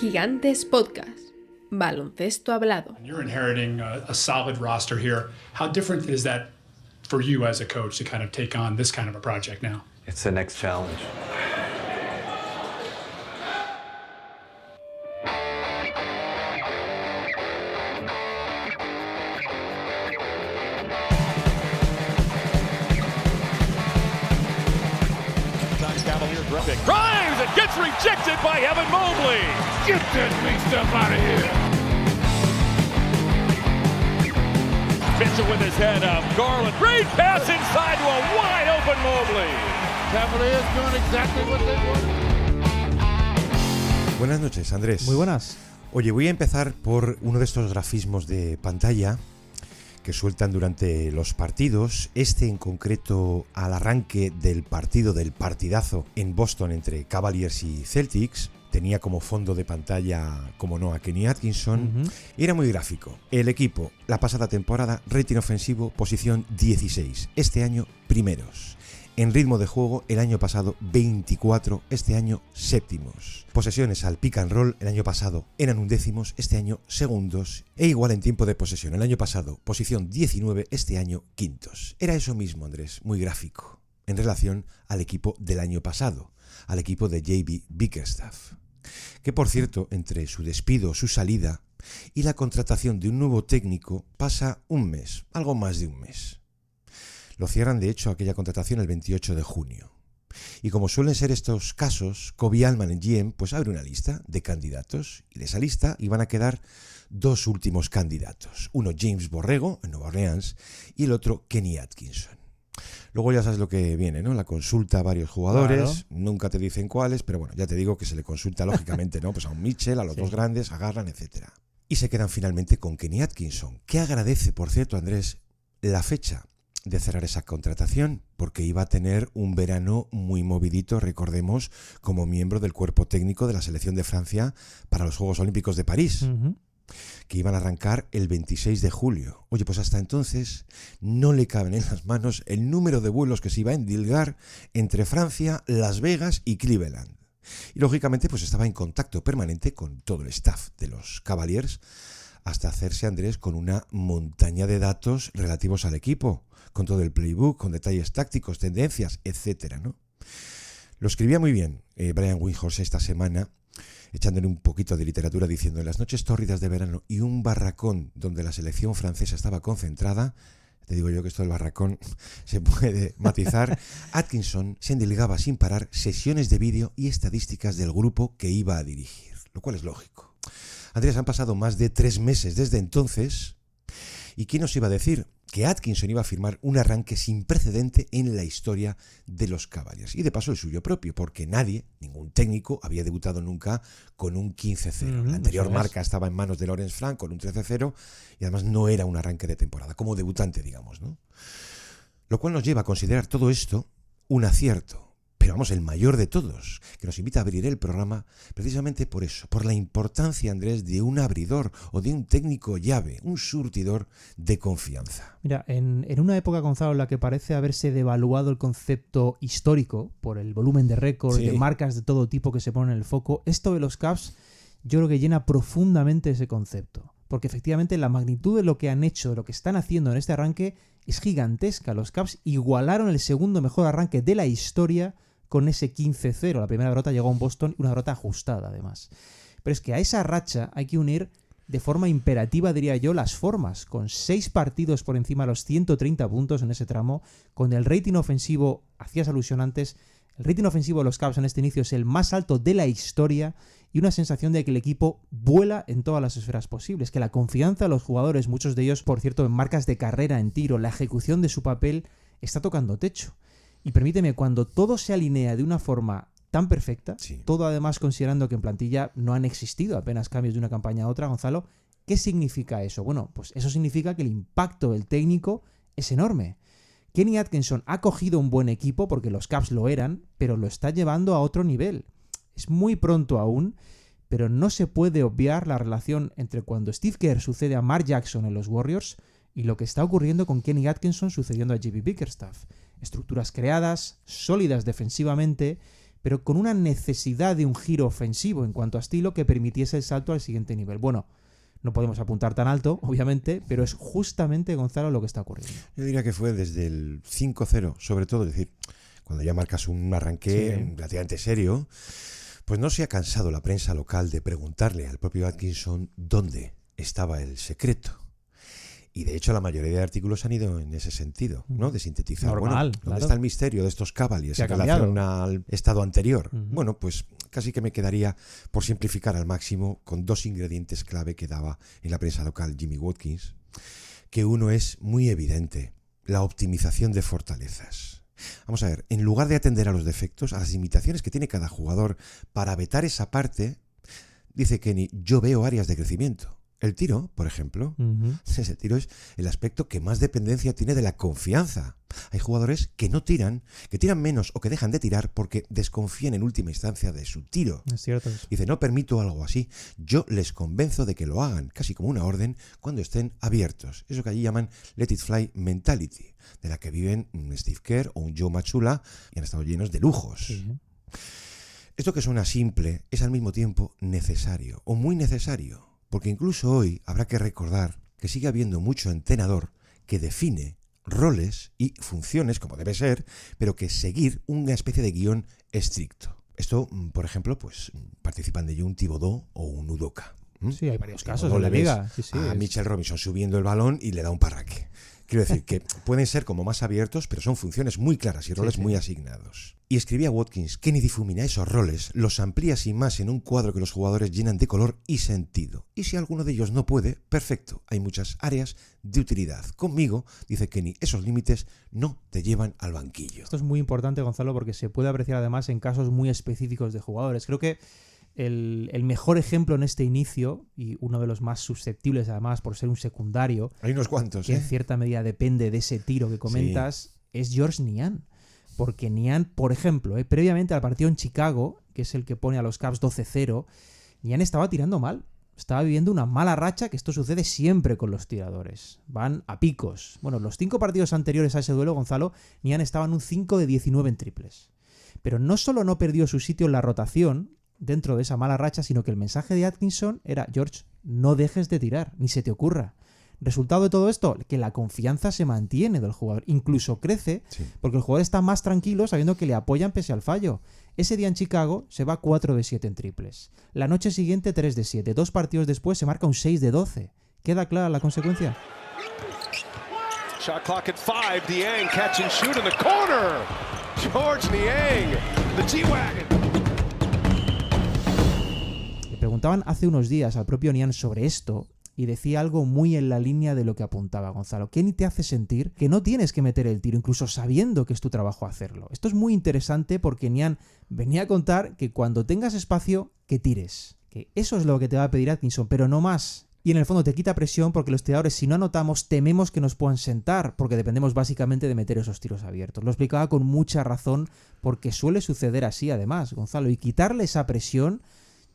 Gigantes Podcast. Baloncesto hablado. You're inheriting a solid roster here. How different is that for you as a coach to kind of take on this kind of a project now? It's the next challenge. Drives and gets rejected by Evan Mobley. Get that big stuff out of here. Mitchell with his head up. Garland. Great pass inside to a wide open Mobley. Cavaliers doing exactly what they want. Buenas noches, Andrés. Muy buenas. Oye, voy a empezar por uno de estos grafismos de pantalla que sueltan durante los partidos. Este en concreto al arranque del partidazo en Boston entre Cavaliers y Celtics. Tenía como fondo de pantalla, como no, a Kenny Atkinson. Y era muy gráfico. El equipo, la pasada temporada, rating ofensivo, posición 16. Este año, primeros. En ritmo de juego, el año pasado 24, este año séptimos. Posesiones al pick and roll, el año pasado eran undécimos, este año segundos. E igual en tiempo de posesión, el año pasado posición 19, este año quintos. Era eso mismo, Andrés, muy gráfico, en relación al equipo del año pasado, al equipo de JB Bickerstaff. Que por cierto, entre su despido, su salida y la contratación de un nuevo técnico pasa un mes, algo más de un mes. Lo cierran, de hecho, aquella contratación el 28 de junio. Y como suelen ser estos casos, Kobe Altman en GM pues abre una lista de candidatos. Y de esa lista iban a quedar dos últimos candidatos. Uno James Borrego, en Nueva Orleans, y el otro Kenny Atkinson. Luego ya sabes lo que viene, ¿no? La consulta a varios jugadores. Claro. Nunca te dicen cuáles, pero bueno, ya te digo que se le consulta lógicamente, ¿no? Pues a un Mitchell, a los dos grandes, a Garland, etc. Y se quedan finalmente con Kenny Atkinson, que agradece, por cierto, Andrés, la fecha de cerrar esa contratación, porque iba a tener un verano muy movidito, recordemos, como miembro del cuerpo técnico de la selección de Francia para los Juegos Olímpicos de París, que iban a arrancar el 26 de julio. Oye, pues hasta entonces no le caben en las manos el número de vuelos que se iba a endilgar entre Francia, Las Vegas y Cleveland. Y lógicamente pues estaba en contacto permanente con todo el staff de los Cavaliers, hasta hacerse, Andrés, con una montaña de datos relativos al equipo, con todo el playbook, con detalles tácticos, tendencias, etcétera, ¿no? Lo escribía muy bien Brian Windhorst esta semana, echándole un poquito de literatura, diciendo: en las noches tórridas de verano y un barracón donde la selección francesa estaba concentrada, te digo yo que esto del barracón se puede matizar, Atkinson se endilgaba sin parar sesiones de vídeo y estadísticas del grupo que iba a dirigir, lo cual es lógico. Andrés, han pasado más de 3 meses desde entonces, y ¿quién nos iba a decir que Atkinson iba a firmar un arranque sin precedente en la historia de los Cavaliers? Y de paso el suyo propio, porque nadie, ningún técnico, había debutado nunca con un 15-0. La anterior marca estaba en manos de Lawrence Frank con un 13-0, y además no era un arranque de temporada, como debutante, digamos, ¿no? Lo cual nos lleva a considerar todo esto un acierto. Pero vamos, el mayor de todos, que nos invita a abrir el programa precisamente por eso, por la importancia, Andrés, de un abridor o de un técnico llave, un surtidor de confianza. Mira, en una época, Gonzalo, en la que parece haberse devaluado el concepto histórico por el volumen de récords, de marcas de todo tipo que se ponen en el foco, esto de los Cavs yo creo que llena profundamente ese concepto. Porque efectivamente la magnitud de lo que han hecho, de lo que están haciendo en este arranque, es gigantesca. Los Cavs igualaron el segundo mejor arranque de la historia con ese 15-0. La primera derrota llegó a un Boston, una derrota ajustada además. Pero es que a esa racha hay que unir de forma imperativa, diría yo, las formas, con 6 partidos por encima de los 130 puntos en ese tramo, con el rating ofensivo, hacías alusión antes, el rating ofensivo de los Cavs en este inicio es el más alto de la historia, y una sensación de que el equipo vuela en todas las esferas posibles, que la confianza de los jugadores, muchos de ellos, por cierto, en marcas de carrera, en tiro, la ejecución de su papel, está tocando techo. Y permíteme, cuando todo se alinea de una forma tan perfecta, todo además considerando que en plantilla no han existido apenas cambios de una campaña a otra, Gonzalo, ¿qué significa eso? Bueno, pues eso significa que el impacto del técnico es enorme. Kenny Atkinson ha cogido un buen equipo, porque los Cavs lo eran, pero lo está llevando a otro nivel. Es muy pronto aún, pero no se puede obviar la relación entre cuando Steve Kerr sucede a Mark Jackson en los Warriors y lo que está ocurriendo con Kenny Atkinson sucediendo a JB Bickerstaff. Estructuras creadas, sólidas defensivamente, pero con una necesidad de un giro ofensivo en cuanto a estilo que permitiese el salto al siguiente nivel. Bueno, no podemos apuntar tan alto, obviamente, pero es justamente, Gonzalo, lo que está ocurriendo. Yo diría que fue desde el 5-0, sobre todo, es decir, cuando ya marcas un arranque relativamente serio, pues no se ha cansado la prensa local de preguntarle al propio Atkinson dónde estaba el secreto. Y de hecho la mayoría de artículos han ido en ese sentido, ¿no? De sintetizar. Normal, ¿dónde está el misterio de estos Cavaliers en relación al estado anterior? Bueno, pues casi que me quedaría, por simplificar al máximo, con 2 ingredientes clave que daba en la prensa local Jimmy Watkins, que uno es muy evidente, la optimización de fortalezas. Vamos a ver, en lugar de atender a los defectos, a las limitaciones que tiene cada jugador para vetar esa parte, dice Kenny, yo veo áreas de crecimiento. El tiro, por ejemplo, ese tiro es el aspecto que más dependencia tiene de la confianza. Hay jugadores que no tiran, que tiran menos o que dejan de tirar porque desconfían en última instancia de su tiro. Es cierto eso. Dice, no permito algo así. Yo les convenzo de que lo hagan, casi como una orden, cuando estén abiertos. Eso que allí llaman let it fly mentality, de la que viven un Steve Kerr o un Joe Mazzulla y han estado llenos de lujos. Sí. Esto que suena simple es al mismo tiempo necesario o muy necesario. Porque incluso hoy habrá que recordar que sigue habiendo mucho entrenador que define roles y funciones como debe ser, pero que seguir una especie de guión estricto. Esto, por ejemplo, pues participan de ello un Thibodeau o un Udoka. Sí, hay varios casos en la liga. Sí, a Mitchell Robinson subiendo el balón y le da un parraque. Quiero decir que pueden ser como más abiertos, pero son funciones muy claras y roles muy asignados. Y escribía Watkins, Kenny difumina esos roles, los amplía sin más en un cuadro que los jugadores llenan de color y sentido. Y si alguno de ellos no puede, perfecto, hay muchas áreas de utilidad. Conmigo, dice Kenny, esos límites no te llevan al banquillo. Esto es muy importante, Gonzalo, porque se puede apreciar además en casos muy específicos de jugadores. Creo que el mejor ejemplo en este inicio, y uno de los más susceptibles además por ser un secundario, hay unos cuantos, que en cierta medida depende de ese tiro que comentas, es Georges Niang. Porque Niang, por ejemplo, previamente al partido en Chicago, que es el que pone a los Cavs 12-0, Niang estaba tirando mal. Estaba viviendo una mala racha, que esto sucede siempre con los tiradores. Van a picos. Bueno, los 5 partidos anteriores a ese duelo, Gonzalo, Niang estaba en un 5 de 19 en triples. Pero no solo no perdió su sitio en la rotación dentro de esa mala racha, sino que el mensaje de Atkinson era, George, no dejes de tirar, ni se te ocurra. Resultado de todo esto, que la confianza se mantiene del jugador, incluso crece, porque el jugador está más tranquilo sabiendo que le apoyan pese al fallo. Ese día en Chicago se va 4 de 7 en triples. La noche siguiente 3 de 7. 2 partidos después se marca un 6 de 12. ¿Queda clara la consecuencia? Shot clock at 5. Niang catch and shoot in the corner. Georges Niang, the G-Wagon. Le preguntaban hace unos días al propio Niang sobre esto y decía algo muy en la línea de lo que apuntaba Gonzalo. Kenny te hace sentir que no tienes que meter el tiro, incluso sabiendo que es tu trabajo hacerlo. Esto es muy interesante porque Niang venía a contar que cuando tengas espacio, que tires. Que eso es lo que te va a pedir Atkinson, pero no más. Y en el fondo te quita presión porque los tiradores, si no anotamos, tememos que nos puedan sentar, porque dependemos básicamente de meter esos tiros abiertos. Lo explicaba con mucha razón porque suele suceder así además, Gonzalo. Y quitarle esa presión,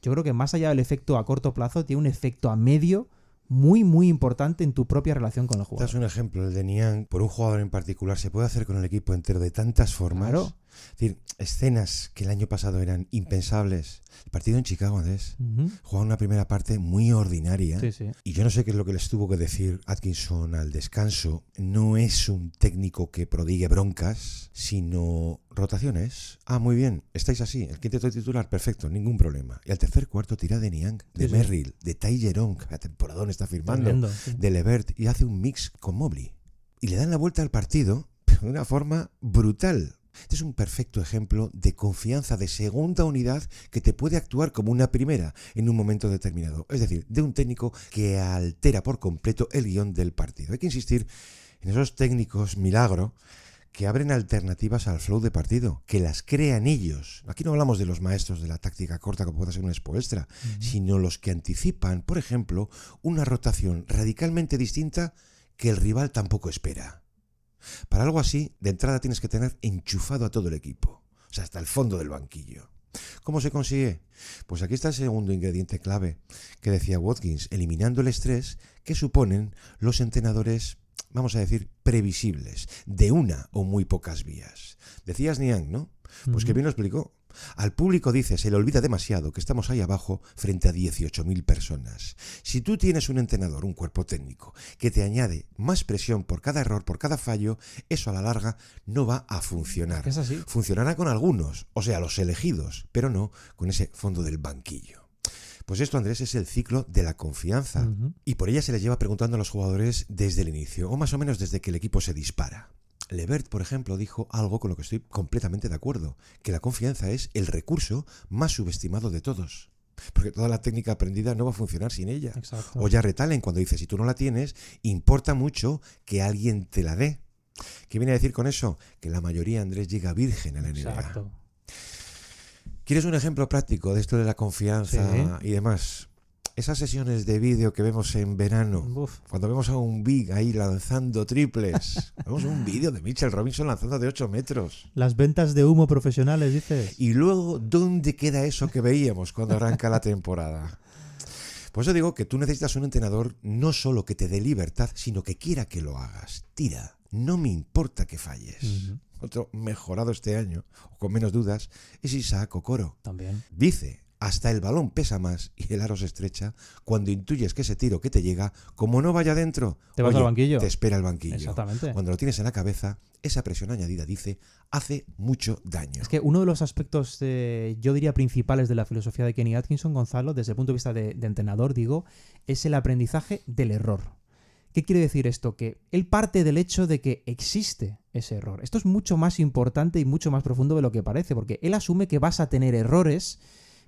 yo creo que más allá del efecto a corto plazo, tiene un efecto a medio muy, muy importante en tu propia relación con el jugador. Das un ejemplo, el de Niang, por un jugador en particular, se puede hacer con el equipo entero de tantas formas. Claro. Es decir, escenas que el año pasado eran impensables. El partido en Chicago, Andrés, jugaron una primera parte muy ordinaria. Sí. Y yo no sé qué es lo que les tuvo que decir Atkinson al descanso. No es un técnico que prodigue broncas, sino rotaciones. Ah, muy bien, estáis así. El quinteto titular, perfecto, ningún problema. Y al tercer cuarto tira de Niang, de Merrill, de Ty Jerome, que la temporadón está firmando, tremendo, de Levert, y hace un mix con Mobley. Y le dan la vuelta al partido, pero de una forma brutal. Este es un perfecto ejemplo de confianza de segunda unidad que te puede actuar como una primera en un momento determinado. Es decir, de un técnico que altera por completo el guión del partido. Hay que insistir en esos técnicos milagro que abren alternativas al flow de partido, que las crean ellos. Aquí no hablamos de los maestros de la táctica corta como puede ser un Spoelstra, sino los que anticipan, por ejemplo, una rotación radicalmente distinta que el rival tampoco espera. Para algo así, de entrada tienes que tener enchufado a todo el equipo, o sea, hasta el fondo del banquillo. ¿Cómo se consigue? Pues aquí está el segundo ingrediente clave que decía Watkins, eliminando el estrés que suponen los entrenadores, vamos a decir, previsibles, de una o muy pocas vías. Decías Niang, ¿no? Pues que bien lo explicó. Al público dice, se le olvida demasiado que estamos ahí abajo frente a 18.000 personas. Si tú tienes un entrenador, un cuerpo técnico, que te añade más presión por cada error, por cada fallo, eso a la larga no va a funcionar. Es así. Funcionará con algunos, o sea, los elegidos, pero no con ese fondo del banquillo. Pues esto, Andrés, es el ciclo de la confianza. Y por ella se les lleva preguntando a los jugadores desde el inicio, o más o menos desde que el equipo se dispara. Levert, por ejemplo, dijo algo con lo que estoy completamente de acuerdo, que la confianza es el recurso más subestimado de todos. Porque toda la técnica aprendida no va a funcionar sin ella. Exacto. O Jarrett Allen, cuando dice, si tú no la tienes, importa mucho que alguien te la dé. ¿Qué viene a decir con eso? Que la mayoría, Andrés, llega virgen a la NBA. Exacto. ¿Quieres un ejemplo práctico de esto de la confianza y demás? Esas sesiones de vídeo que vemos en verano, cuando vemos a un Big ahí lanzando triples, vemos un vídeo de Mitchell Robinson lanzando de 8 metros. Las ventas de humo profesionales, dices. Y luego, ¿dónde queda eso que veíamos cuando arranca la temporada? Por eso digo que tú necesitas un entrenador no solo que te dé libertad, sino que quiera que lo hagas. Tira, no me importa que falles. Otro mejorado este año, o con menos dudas, es Isaac Okoro. También. Dice, hasta el balón pesa más y el aro se estrecha cuando intuyes que ese tiro que te llega, como no vaya dentro, te vas al banquillo. Te espera el banquillo. Exactamente. Cuando lo tienes en la cabeza, esa presión añadida, dice, hace mucho daño. Es que uno de los aspectos, yo diría, principales de la filosofía de Kenny Atkinson, Gonzalo, desde el punto de vista de entrenador, digo, es el aprendizaje del error. ¿Qué quiere decir esto? Que él parte del hecho de que existe ese error. Esto es mucho más importante y mucho más profundo de lo que parece, porque él asume que vas a tener errores,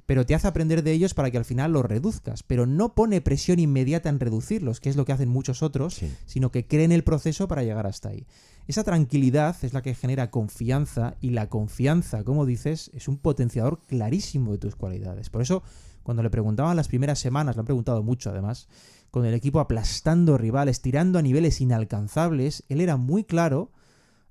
pero te hace aprender de ellos para que al final los reduzcas. Pero no pone presión inmediata en reducirlos, que es lo que hacen muchos otros, sino que creen el proceso para llegar hasta ahí. Esa tranquilidad es la que genera confianza, y la confianza, como dices, es un potenciador clarísimo de tus cualidades. Por eso, cuando le preguntaban las primeras semanas, le han preguntado mucho además, con el equipo aplastando rivales, tirando a niveles inalcanzables, él era muy claro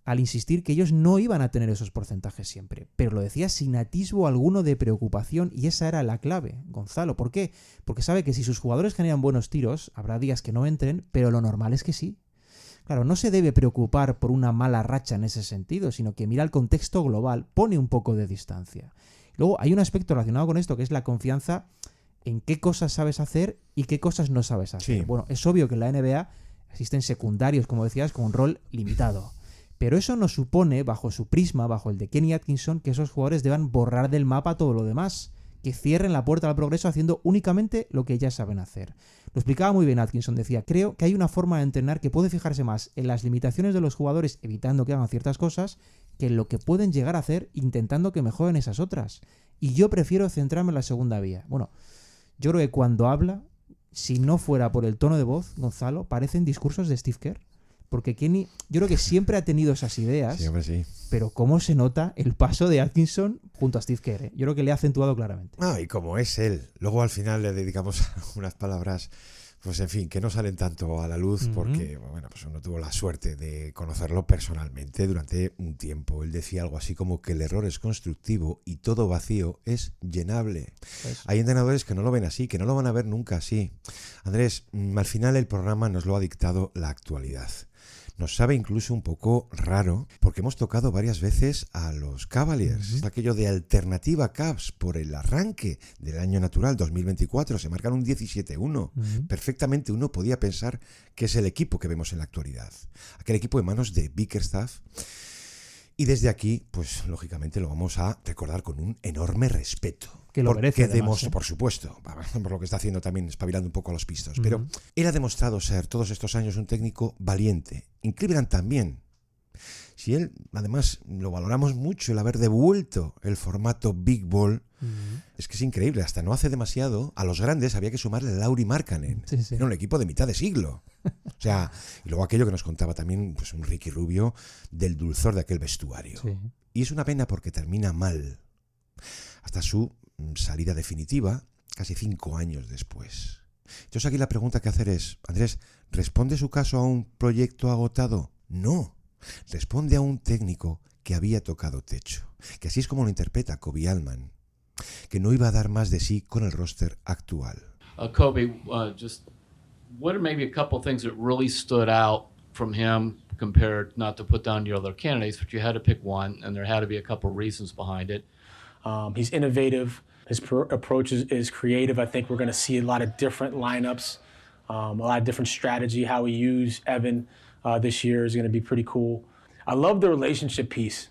al insistir que ellos no iban a tener esos porcentajes siempre. Pero lo decía sin atisbo alguno de preocupación, y esa era la clave, Gonzalo. ¿Por qué? Porque sabe que si sus jugadores generan buenos tiros, habrá días que no entren, pero lo normal es que sí. Claro, no se debe preocupar por una mala racha en ese sentido, sino que mira el contexto global, pone un poco de distancia. Luego hay un aspecto relacionado con esto, que es la confianza en qué cosas sabes hacer y qué cosas no sabes hacer. Sí. Bueno, es obvio que en la NBA existen secundarios, como decías, con un rol limitado. Pero eso no supone, bajo su prisma, bajo el de Kenny Atkinson, que esos jugadores deban borrar del mapa todo lo demás, que cierren la puerta al progreso haciendo únicamente lo que ya saben hacer. Lo explicaba muy bien Atkinson, decía, creo que hay una forma de entrenar que puede fijarse más en las limitaciones de los jugadores, evitando que hagan ciertas cosas, que en lo que pueden llegar a hacer, intentando que mejoren esas otras. Y yo prefiero centrarme en la segunda vía. Bueno, yo creo que cuando habla, si no fuera por el tono de voz, Gonzalo, parecen discursos de Steve Kerr. Porque Kenny, yo creo que siempre ha tenido esas ideas, Sí. pero cómo se nota el paso de Atkinson junto a Steve Kerr. Yo creo que le ha acentuado claramente. Y como es él. Luego al final le dedicamos unas palabras, pues en fin, que no salen tanto a la luz porque, bueno, pues uno tuvo la suerte de conocerlo personalmente durante un tiempo. Él decía algo así como que el error es constructivo y todo vacío es llenable. Pues, Hay entrenadores que no lo ven así, que no lo van a ver nunca así. Andrés, al final el programa nos lo ha dictado la actualidad. Nos sabe incluso un poco raro, porque hemos tocado varias veces a los Cavaliers. Aquello de alternativa Cavs por el arranque del año natural 2024. Se marcan un 17-1. Perfectamente uno podía pensar que es el equipo que vemos en la actualidad. Aquel equipo en manos de Bickerstaff. Y desde aquí, pues lógicamente lo vamos a recordar con un enorme respeto. Que lo merece, además, por supuesto, por lo que está haciendo también, espabilando un poco a los Pistons. Pero él ha demostrado ser todos estos años un técnico valiente. En Cleveland también. Si él, además, lo valoramos mucho, el haber devuelto el formato Big Ball, es que es increíble. Hasta no hace demasiado, a los grandes había que sumarle a Lauri Markkanen. Sí. Era un equipo de mitad de siglo. O sea, y luego aquello que nos contaba también, pues un Ricky Rubio, del dulzor de aquel vestuario. Sí. Y es una pena porque termina mal. Hasta su salida definitiva, casi 5 años después. Entonces aquí la pregunta que hacer es, Andrés, ¿responde su caso a un proyecto agotado? No. Responde a un técnico que había tocado techo. Que así es como lo interpreta Kobe Allman. Que no iba a dar más de sí con el roster actual. Kobe, just what are maybe a couple things that really stood out from him compared, not to put down your other candidates, but you had to pick one, and there had to be a couple reasons behind it. He's innovative. His approach is creative. I think we're going to see a lot of different lineups, a lot of different strategy. How we use Evan this year is going to be pretty cool. I love the relationship piece.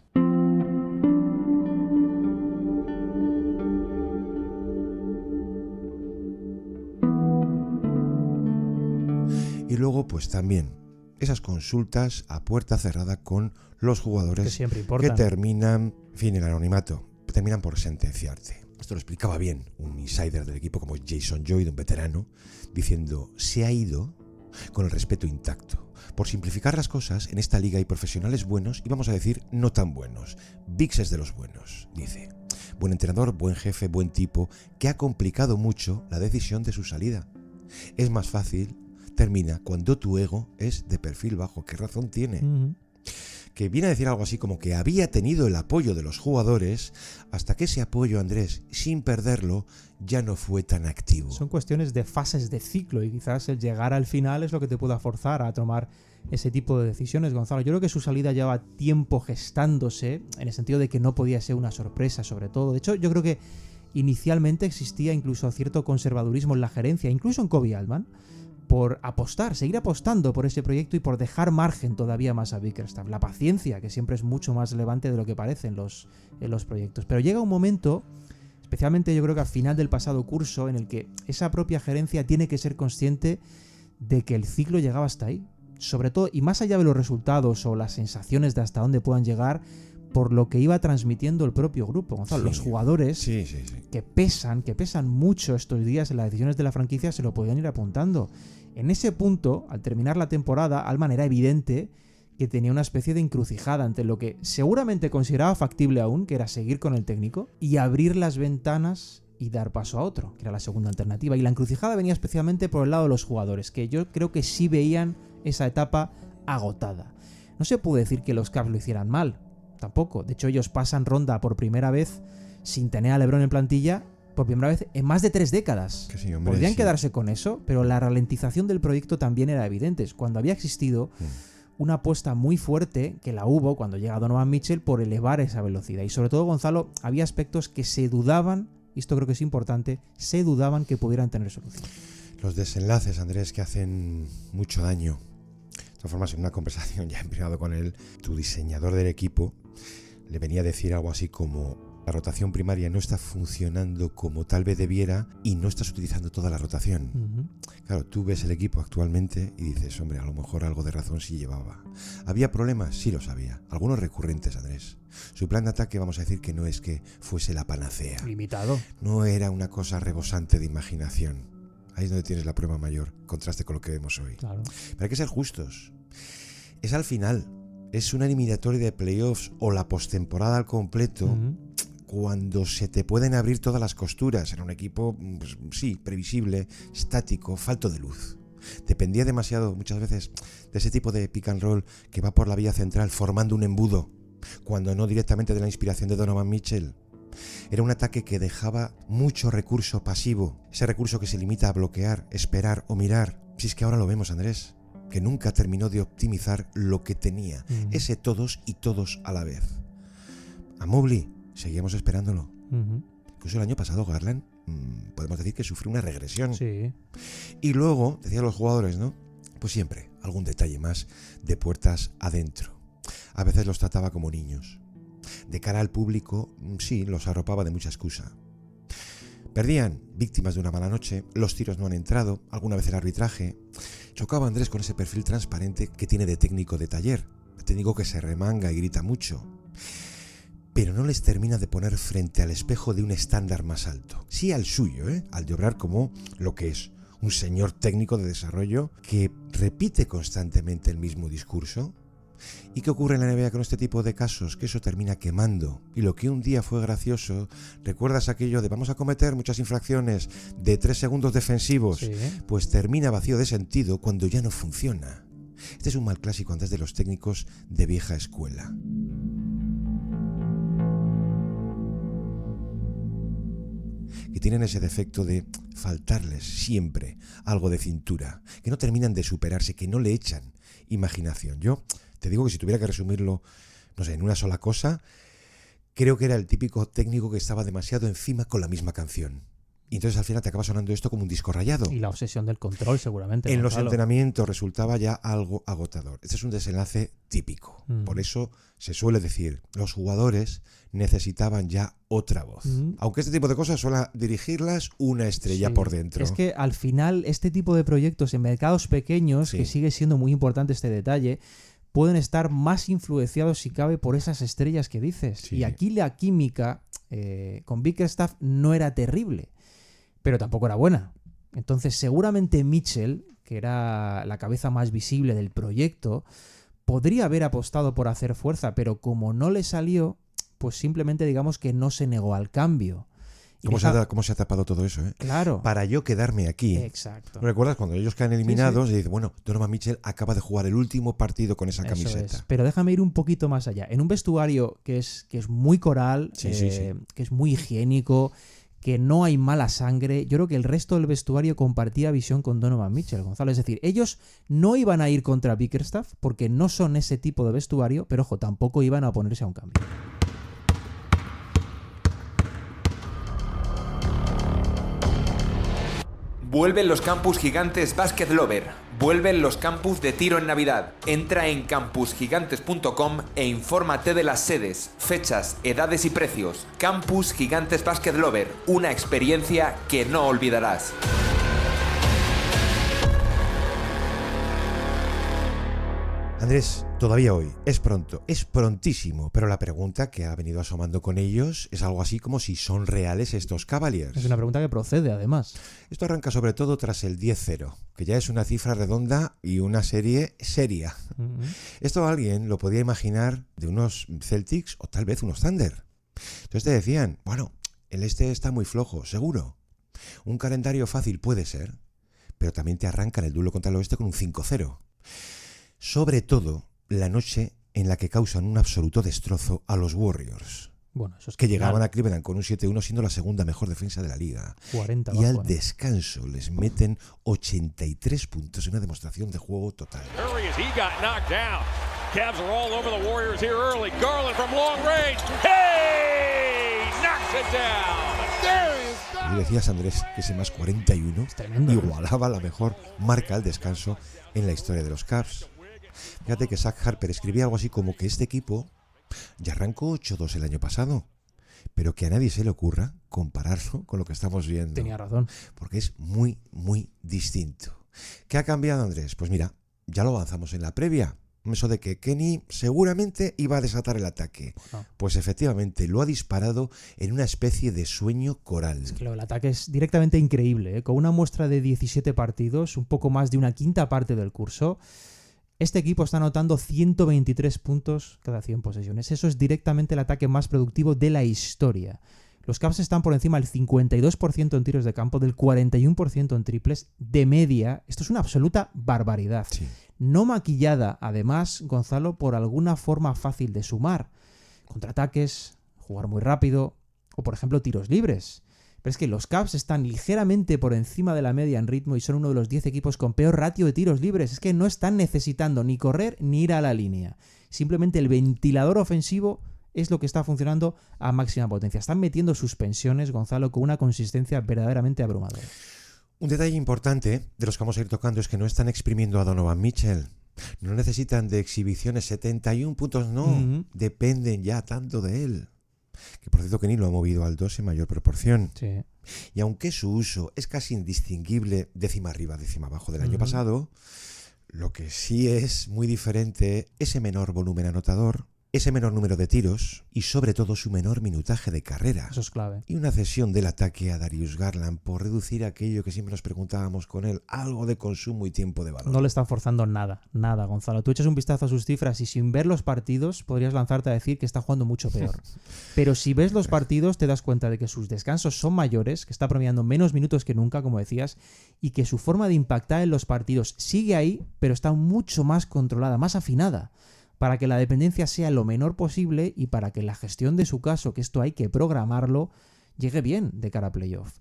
Y luego, pues también esas consultas a puerta cerrada con los jugadores que terminan, en fin, el anonimato, terminan por sentenciarte. Esto lo explicaba bien un insider del equipo como Jason Lloyd, un veterano, diciendo: se ha ido con el respeto intacto. Por simplificar las cosas, en esta liga hay profesionales buenos y, vamos a decir, no tan buenos. Biggs es de los buenos, dice. Buen entrenador, buen jefe, buen tipo, que ha complicado mucho la decisión de su salida. Es más fácil, termina, cuando tu ego es de perfil bajo. ¿Qué razón tiene? Que viene a decir algo así como que había tenido el apoyo de los jugadores hasta que ese apoyo, Andrés, sin perderlo, ya no fue tan activo. Son cuestiones de fases de ciclo y quizás el llegar al final es lo que te pueda forzar a tomar ese tipo de decisiones, Gonzalo. Yo creo que su salida lleva tiempo gestándose, en el sentido de que no podía ser una sorpresa, sobre todo. De hecho, yo creo que inicialmente existía incluso cierto conservadurismo en la gerencia, incluso en Koby Altman, por seguir apostando por ese proyecto y por dejar margen todavía más a Bickerstaff. La paciencia, que siempre es mucho más relevante de lo que parece en los proyectos. Pero llega un momento, especialmente yo creo que al final del pasado curso, en el que esa propia gerencia tiene que ser consciente de que el ciclo llegaba hasta ahí. Sobre todo, y más allá de los resultados o las sensaciones de hasta dónde puedan llegar, por lo que iba transmitiendo el propio grupo, Gonzalo. Los jugadores que pesan mucho estos días en las decisiones de la franquicia, se lo podían ir apuntando. En ese punto, al terminar la temporada, Altman era evidente que tenía una especie de encrucijada ante lo que seguramente consideraba factible aún, que era seguir con el técnico y abrir las ventanas y dar paso a otro, que era la segunda alternativa. Y la encrucijada venía especialmente por el lado de los jugadores, que yo creo que sí veían esa etapa agotada. No se puede decir que los Cavs lo hicieran mal, tampoco. De hecho, ellos pasan ronda por primera vez sin tener a LeBron en plantilla, por primera vez en más de 3 décadas. Sí, hombre, podrían quedarse con eso, pero la ralentización del proyecto también era evidente. Cuando había existido una apuesta muy fuerte, que la hubo cuando llega Donovan Mitchell, por elevar esa velocidad. Y sobre todo, Gonzalo, había aspectos que se dudaban, y esto creo que es importante, se dudaban que pudieran tener solución. Los desenlaces, Andrés, que hacen mucho daño. De todas formas, en una conversación ya en privado con él, tu diseñador del equipo le venía a decir algo así como: la rotación primaria no está funcionando como tal vez debiera y no estás utilizando toda la rotación. Claro, tú ves el equipo actualmente y dices: hombre, a lo mejor algo de razón sí llevaba. ¿Había problemas? Sí los había. Algunos recurrentes, Andrés. Su plan de ataque, vamos a decir que no es que fuese la panacea. Limitado. No era una cosa rebosante de imaginación. Ahí es donde tienes la prueba mayor, contraste con lo que vemos hoy. Claro. Pero hay que ser justos. Es al final, es una eliminatoria de playoffs o la postemporada al completo, cuando se te pueden abrir todas las costuras. Era un equipo, pues, sí, previsible, estático, falto de luz. Dependía demasiado, muchas veces, de ese tipo de pick and roll que va por la vía central formando un embudo, cuando no directamente de la inspiración de Donovan Mitchell. Era un ataque que dejaba mucho recurso pasivo, ese recurso que se limita a bloquear, esperar o mirar. Si es que ahora lo vemos, Andrés, que nunca terminó de optimizar lo que tenía, ese todos y todos a la vez. A Mobley seguíamos esperándolo. Incluso el año pasado Garland, podemos decir que sufrió una regresión. Sí. Y luego, decían los jugadores, ¿no? Pues siempre algún detalle más de puertas adentro. A veces los trataba como niños. De cara al público, sí, los arropaba de mucha excusa. Perdían, víctimas de una mala noche, los tiros no han entrado, alguna vez el arbitraje. Chocaba Andrés con ese perfil transparente que tiene de técnico de taller, de técnico que se remanga y grita mucho. Pero no les termina de poner frente al espejo de un estándar más alto. Sí al suyo, al de obrar como lo que es, un señor técnico de desarrollo que repite constantemente el mismo discurso. ¿Y qué ocurre en la NBA con este tipo de casos? Que eso termina quemando. Y lo que un día fue gracioso, ¿recuerdas aquello de vamos a cometer muchas infracciones de 3 segundos defensivos? Sí. Pues termina vacío de sentido cuando ya no funciona. Este es un mal clásico antes de los técnicos de vieja escuela. Que tienen ese defecto de faltarles siempre algo de cintura, que no terminan de superarse, que no le echan imaginación. Yo te digo que si tuviera que resumirlo, no sé, en una sola cosa, creo que era el típico técnico que estaba demasiado encima con la misma canción. Y entonces al final te acaba sonando esto como un disco rayado. Y la obsesión del control, seguramente. En los Gonzalo. entrenamientos resultaba ya algo agotador. Este es un desenlace típico. Por eso se suele decir, los jugadores necesitaban ya otra voz. Aunque este tipo de cosas suele dirigirlas una estrella por dentro. Es que al final este tipo de proyectos en mercados pequeños, que sigue siendo muy importante este detalle, pueden estar más influenciados si cabe por esas estrellas que dices. Sí. Y aquí la química con Bickerstaff no era terrible, pero tampoco era buena. Entonces seguramente Mitchell, que era la cabeza más visible del proyecto, podría haber apostado por hacer fuerza, pero como no le salió, pues simplemente digamos que no se negó al cambio. ¿Cómo se ha tapado todo eso? Claro. Para yo quedarme aquí. Exacto. ¿Recuerdas cuando ellos quedan eliminados? Y dicen, bueno, Donovan Mitchell acaba de jugar el último partido con esa camiseta. Eso es. Pero déjame ir un poquito más allá. En un vestuario que es muy coral, que es muy higiénico, que no hay mala sangre, yo creo que el resto del vestuario compartía visión con Donovan Mitchell, Gonzalo. Es decir, ellos no iban a ir contra Bickerstaff porque no son ese tipo de vestuario, pero ojo, tampoco iban a oponerse a un cambio. Vuelven los campus gigantes Basket Lover. Vuelven los campus de tiro en Navidad. Entra en campusgigantes.com e infórmate de las sedes, fechas, edades y precios. Campus Gigantes Basket Lover. Una experiencia que no olvidarás. Andrés, todavía hoy, es pronto, es prontísimo, pero la pregunta que ha venido asomando con ellos es algo así como si son reales estos Cavaliers. Es una pregunta que procede, además. Esto arranca sobre todo tras el 10-0, que ya es una cifra redonda y una serie seria. Esto alguien lo podía imaginar de unos Celtics o tal vez unos Thunder. Entonces te decían, bueno, el este está muy flojo, seguro. Un calendario fácil puede ser, pero también te arrancan el duelo contra el oeste con un 5-0. Sobre todo la noche en la que causan un absoluto destrozo a los Warriors. Bueno, eso es que llegaban a Cleveland con un 7-1 siendo la segunda mejor defensa de la liga. 40 y al descanso les meten 83 puntos en una demostración de juego total. Y decías, Andrés, que ese más 41 igualaba la mejor marca al descanso en la historia de los Cavs. Fíjate que Zach Harper escribía algo así como que este equipo ya arrancó 8-2 el año pasado, pero que a nadie se le ocurra compararlo con lo que estamos viendo. Tenía razón. Porque es muy, muy distinto. ¿Qué ha cambiado, Andrés? Pues mira, ya lo avanzamos en la previa. Eso de que Kenny seguramente iba a desatar el ataque. Pues efectivamente lo ha disparado en una especie de sueño coral. Es que el ataque es directamente increíble, ¿eh? Con una muestra de 17 partidos, un poco más de una quinta parte del curso, este equipo está anotando 123 puntos cada 100 posesiones. Eso es directamente el ataque más productivo de la historia. Los Cavs están por encima del 52% en tiros de campo, del 41% en triples, de media. Esto es una absoluta barbaridad. Sí. No maquillada, además, Gonzalo, por alguna forma fácil de sumar. Contraataques, jugar muy rápido, o por ejemplo tiros libres. Pero es que los Cavs están ligeramente por encima de la media en ritmo y son uno de los 10 equipos con peor ratio de tiros libres. Es que no están necesitando ni correr ni ir a la línea. Simplemente el ventilador ofensivo es lo que está funcionando a máxima potencia. Están metiendo suspensiones, Gonzalo, con una consistencia verdaderamente abrumadora. Un detalle importante de los que vamos a ir tocando es que no están exprimiendo a Donovan Mitchell. No necesitan de exhibiciones 71 puntos, no. Dependen ya tanto de él. Que por cierto Kenny lo ha movido al 2 en mayor proporción. Sí. Y aunque su uso es casi indistinguible décima arriba, décima abajo del año pasado, lo que sí es muy diferente, ese menor volumen anotador, ese menor número de tiros y sobre todo su menor minutaje de carrera. Eso es clave. Y una cesión del ataque a Darius Garland por reducir aquello que siempre nos preguntábamos con él, algo de consumo y tiempo de balón. No le están forzando nada, Gonzalo. Tú echas un vistazo a sus cifras y sin ver los partidos podrías lanzarte a decir que está jugando mucho peor. Pero si ves los partidos te das cuenta de que sus descansos son mayores, que está promediando menos minutos que nunca, como decías, y que su forma de impactar en los partidos sigue ahí, pero está mucho más controlada, más afinada, para que la dependencia sea lo menor posible y para que la gestión de su caso, que esto hay que programarlo, llegue bien de cara a playoff.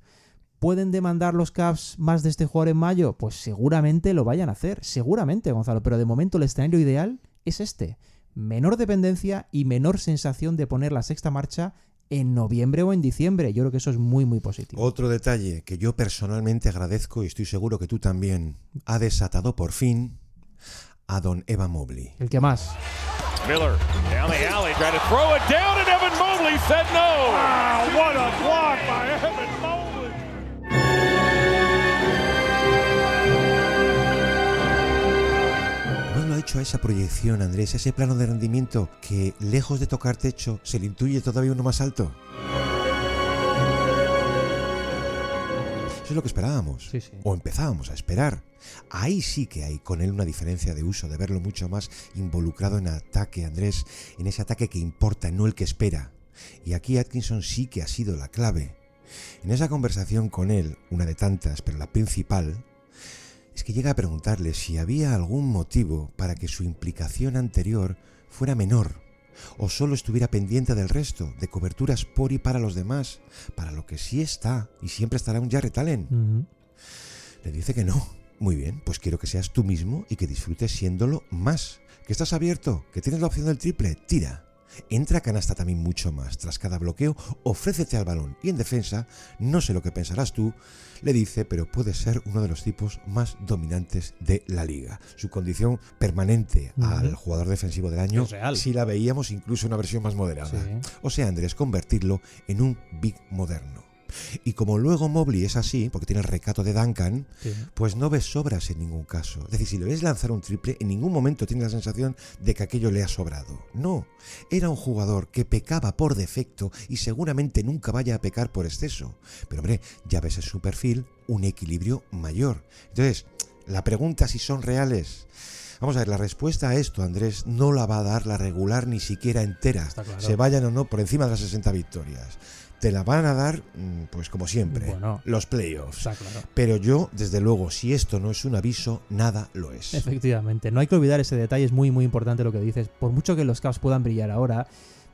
¿Pueden demandar los Cavs más de este jugador en mayo? Pues seguramente lo vayan a hacer, seguramente, Gonzalo, pero de momento el escenario ideal es este. menor dependencia y menor sensación de poner la sexta marcha en noviembre o en diciembre. Yo creo que eso es muy, muy positivo. Otro detalle que yo personalmente agradezco, y estoy seguro que tú también, ha desatado por fin a don Evan Mobley. El que más. Miller down the alley, tried to throw it down, and Evan Mobley said no. Wow, what a block by Evan Mobley. ¿No lo ha hecho a esa proyección, Andrés, a ese plano de rendimiento que, lejos de tocar techo, se le intuye todavía uno más alto? Eso es lo que esperábamos, Sí, sí. o empezábamos a esperar. Ahí sí que hay con él una diferencia de uso, de verlo mucho más involucrado en ataque, Andrés, en ese ataque que importa, no el que espera. Y aquí Atkinson sí que ha sido la clave. En esa conversación con él, una de tantas, pero la principal, es que llega a preguntarle si había algún motivo para que su implicación anterior fuera menor, o solo estuviera pendiente del resto, de coberturas por y para los demás, para lo que sí está y siempre estará un Jarrett Allen. Le dice que no. Muy bien, pues quiero que seas tú mismo y que disfrutes siéndolo más. Que estás abierto, que tienes la opción del triple, tira. Entra a canasta también mucho más. Tras cada bloqueo, ofrécete al balón. Y en defensa, no sé lo que pensarás tú, le dice, pero puede ser uno de los tipos más dominantes de la liga. Su condición permanente al jugador defensivo del año, es real. si la veíamos incluso una versión más moderada. Sí. O sea, Andrés, convertirlo en un big moderno. Y como luego Mobley es así, porque tiene el recato de Duncan, Sí. pues no ves sobras en ningún caso. Es decir, si le ves lanzar un triple, en ningún momento tienes la sensación de que aquello le ha sobrado. No, era un jugador que pecaba por defecto y seguramente nunca vaya a pecar por exceso. Pero hombre, ya ves en su perfil un equilibrio mayor. Entonces, la pregunta si son reales. Vamos a ver, la respuesta a esto, Andrés, no la va a dar la regular ni siquiera entera. Está claro. Se vayan o no por encima de las 60 victorias. Te la van a dar, pues como siempre, Bueno, los playoffs. está claro. Pero yo, desde luego, si esto no es un aviso, nada lo es. Efectivamente, no hay que olvidar ese detalle, es muy muy importante lo que dices. Por mucho que los Cavs puedan brillar ahora,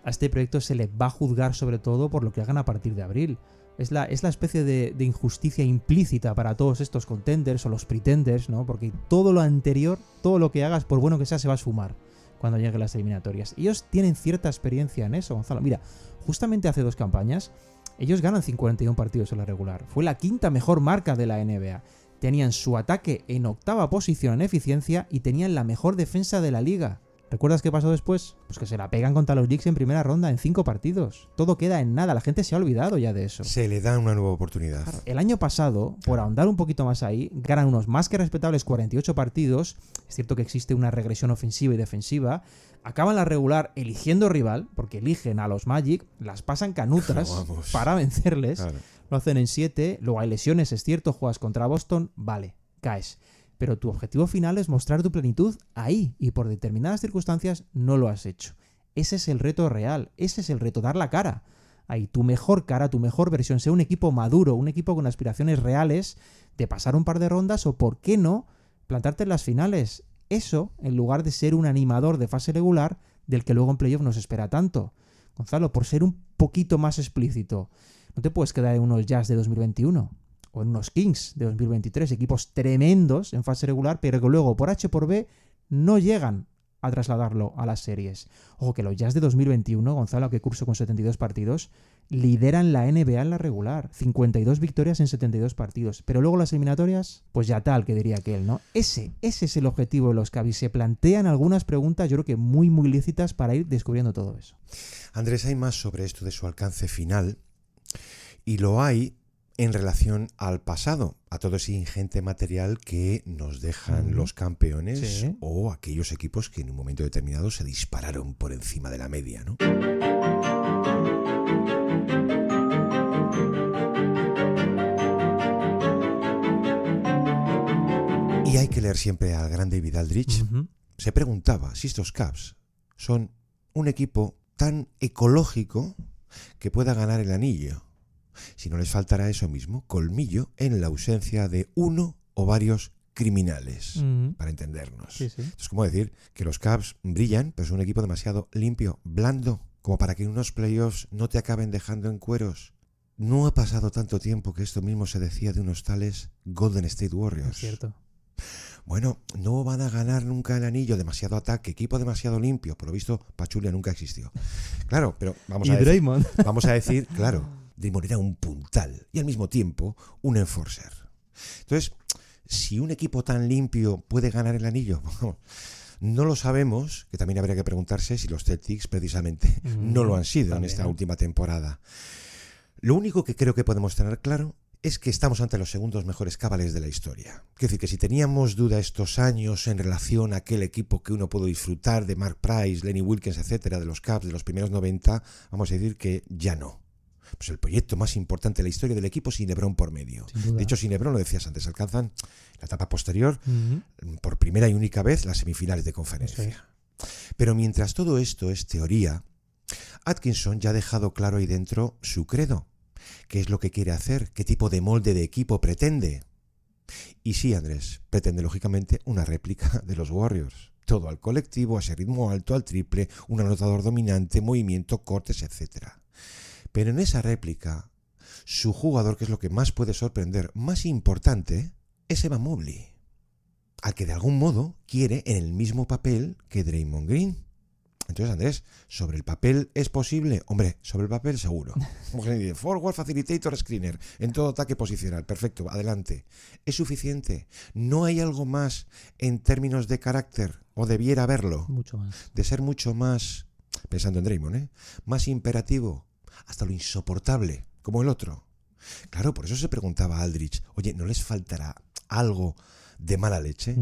a este proyecto se le va a juzgar sobre todo por lo que hagan a partir de abril. Es la especie de injusticia implícita para todos estos contenders o los pretenders, ¿no? Porque todo lo anterior, todo lo que hagas, por bueno que sea, se va a esfumar cuando lleguen las eliminatorias. Ellos tienen cierta experiencia en eso, Gonzalo. Mira, justamente hace 2 campañas, ellos ganan 51 partidos en la regular. Fue la 5ª mejor marca de la NBA. Tenían su ataque en 8ª posición en eficiencia y tenían la mejor defensa de la liga. ¿Recuerdas qué pasó después? Pues que se la pegan contra los Knicks en primera ronda en 5 partidos. Todo queda en nada, la gente se ha olvidado ya de eso. Se le da una nueva oportunidad. Claro, el año pasado, por ahondar un poquito más ahí, ganan unos más que respetables 48 partidos. Es cierto que existe una regresión ofensiva y defensiva. Acaban la regular eligiendo rival, porque eligen a los Magic, las pasan canutas Vamos. para vencerles. Claro. Lo hacen en 7, luego hay lesiones, es cierto, juegas contra Boston, vale, caes. Pero tu objetivo final es mostrar tu plenitud ahí, y por determinadas circunstancias no lo has hecho. Ese es el reto real, ese es el reto, dar la cara. Ahí, tu mejor cara, tu mejor versión, sea un equipo maduro, un equipo con aspiraciones reales de pasar un par de rondas o, ¿por qué no?, plantarte en las finales. Eso, en lugar de ser un animador de fase regular del que luego en playoff nos espera tanto. Gonzalo, por ser un poquito más explícito, no te puedes quedar en unos Jazz de 2021 o en unos Kings de 2023, equipos tremendos en fase regular, pero que luego por H por B no llegan a trasladarlo a las series. Ojo que los Jazz de 2021, Gonzalo, que curso con 72 partidos, lideran la NBA en la regular. 52 victorias en 72 partidos. Pero luego las eliminatorias, pues ya tal, que diría aquel, ¿no? Ese es el objetivo de los Cavs. Se plantean algunas preguntas, yo creo que muy, muy lícitas para ir descubriendo todo eso. Andrés, hay más sobre esto de su alcance final, y lo hay en relación al pasado, a todo ese ingente material que nos dejan los campeones, Sí. o aquellos equipos que en un momento determinado se dispararon por encima de la media, ¿no? Y hay que leer siempre al gran David Aldridge. Se preguntaba si estos Cavs son un equipo tan ecológico que pueda ganar el anillo. Si no les faltará eso mismo, colmillo, en la ausencia de uno o varios criminales, para entendernos. Sí, sí. Es como decir que los Cavs brillan, pero es un equipo demasiado limpio, blando, como para que en unos playoffs no te acaben dejando en cueros. No ha pasado tanto tiempo que esto mismo se decía de unos tales Golden State Warriors. Es cierto. bueno, no van a ganar nunca el anillo, demasiado ataque, equipo demasiado limpio, por lo visto Pachulia nunca existió. Claro, pero vamos a decir, claro, Draymond era un puntal y al mismo tiempo un enforcer. Entonces, si un equipo tan limpio puede ganar el anillo, no lo sabemos, que también habría que preguntarse si los Celtics precisamente no lo han sido en esta última temporada. Lo único que creo que podemos tener claro es que estamos ante los segundos mejores Cavaliers de la historia. Quiero decir que si teníamos duda estos años en relación a aquel equipo que uno pudo disfrutar de Mark Price, Lenny Wilkins, etcétera, de los Cavs de los primeros 90, vamos a decir que ya no. Pues el proyecto más importante de la historia del equipo sin LeBron por medio. De hecho, sin LeBron, lo decías antes, alcanzan la etapa posterior por primera y única vez las semifinales de conferencia. Pero mientras todo esto es teoría, Atkinson ya ha dejado claro ahí dentro su credo. ¿Qué es lo que quiere hacer? ¿Qué tipo de molde de equipo pretende? Y sí, Andrés, pretende lógicamente una réplica de los Warriors. Todo al colectivo, a ese ritmo alto, al triple, un anotador dominante, movimiento, cortes, etc. Pero en esa réplica, su jugador, que es lo que más puede sorprender, más importante, es Evan Mobley, al que de algún modo quiere en el mismo papel que Draymond Green. Entonces, Andrés, ¿sobre el papel es posible? Hombre, sobre el papel seguro. Forward, facilitator, screener, en todo ataque posicional. Perfecto, adelante. ¿Es suficiente? ¿No hay algo más en términos de carácter? ¿O debiera haberlo? Mucho más. De ser mucho más, pensando en Draymond, más imperativo, hasta lo insoportable, como el otro. Claro, por eso se preguntaba a Aldridge, oye, ¿no les faltará algo de mala leche?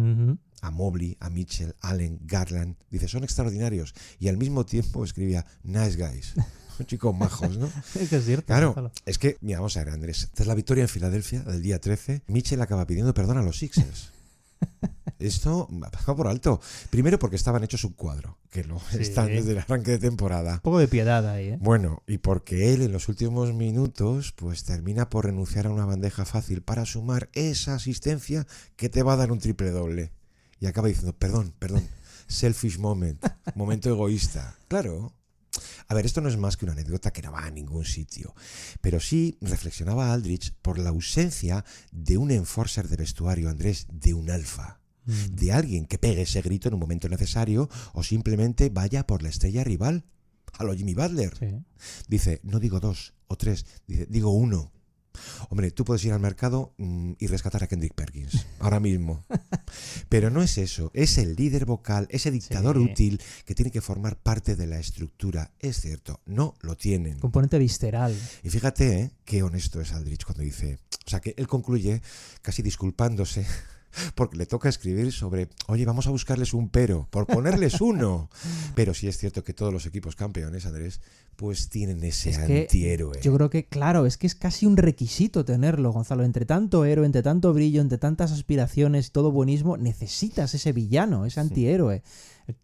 A Mobley, a Mitchell, Allen, Garland. Dice, son extraordinarios. Y al mismo tiempo escribía, nice guys. Son chicos majos, ¿no? Es que es cierto. Claro, es que, mira, vamos a ver, Andrés. Tras la victoria en Filadelfia del día 13, Mitchell acaba pidiendo perdón a los Sixers. Esto ha pasado por alto. Primero porque estaban hechos un cuadro, que lo están desde el arranque de temporada. Un poco de piedad ahí, ¿eh? Bueno, y porque él en los últimos minutos pues termina por renunciar a una bandeja fácil para sumar esa asistencia que te va a dar un triple doble. Y acaba diciendo, perdón, selfish moment, momento egoísta. Claro. A ver, esto no es más que una anécdota que no va a ningún sitio. Pero sí reflexionaba Aldridge por la ausencia de un enforcer de vestuario, Andrés, de un alfa. De alguien que pegue ese grito en un momento necesario o simplemente vaya por la estrella rival. A lo Jimmy Butler. Sí. Dice, no digo 2 o 3, digo 1. Hombre, tú puedes ir al mercado y rescatar a Kendrick Perkins ahora mismo. Pero no es eso, es el líder vocal, ese dictador útil que tiene que formar parte de la estructura. Es cierto, no lo tienen. Componente visceral. Y fíjate qué honesto es Aldridge cuando dice, o sea que él concluye casi disculpándose porque le toca escribir sobre, oye, vamos a buscarles un pero, por ponerles uno. Pero sí es cierto que todos los equipos campeones, Andrés, pues tienen ese antihéroe. Yo creo que, claro, es que es casi un requisito tenerlo, Gonzalo. Entre tanto héroe, entre tanto brillo, entre tantas aspiraciones y todo buenismo, necesitas ese villano, ese antihéroe.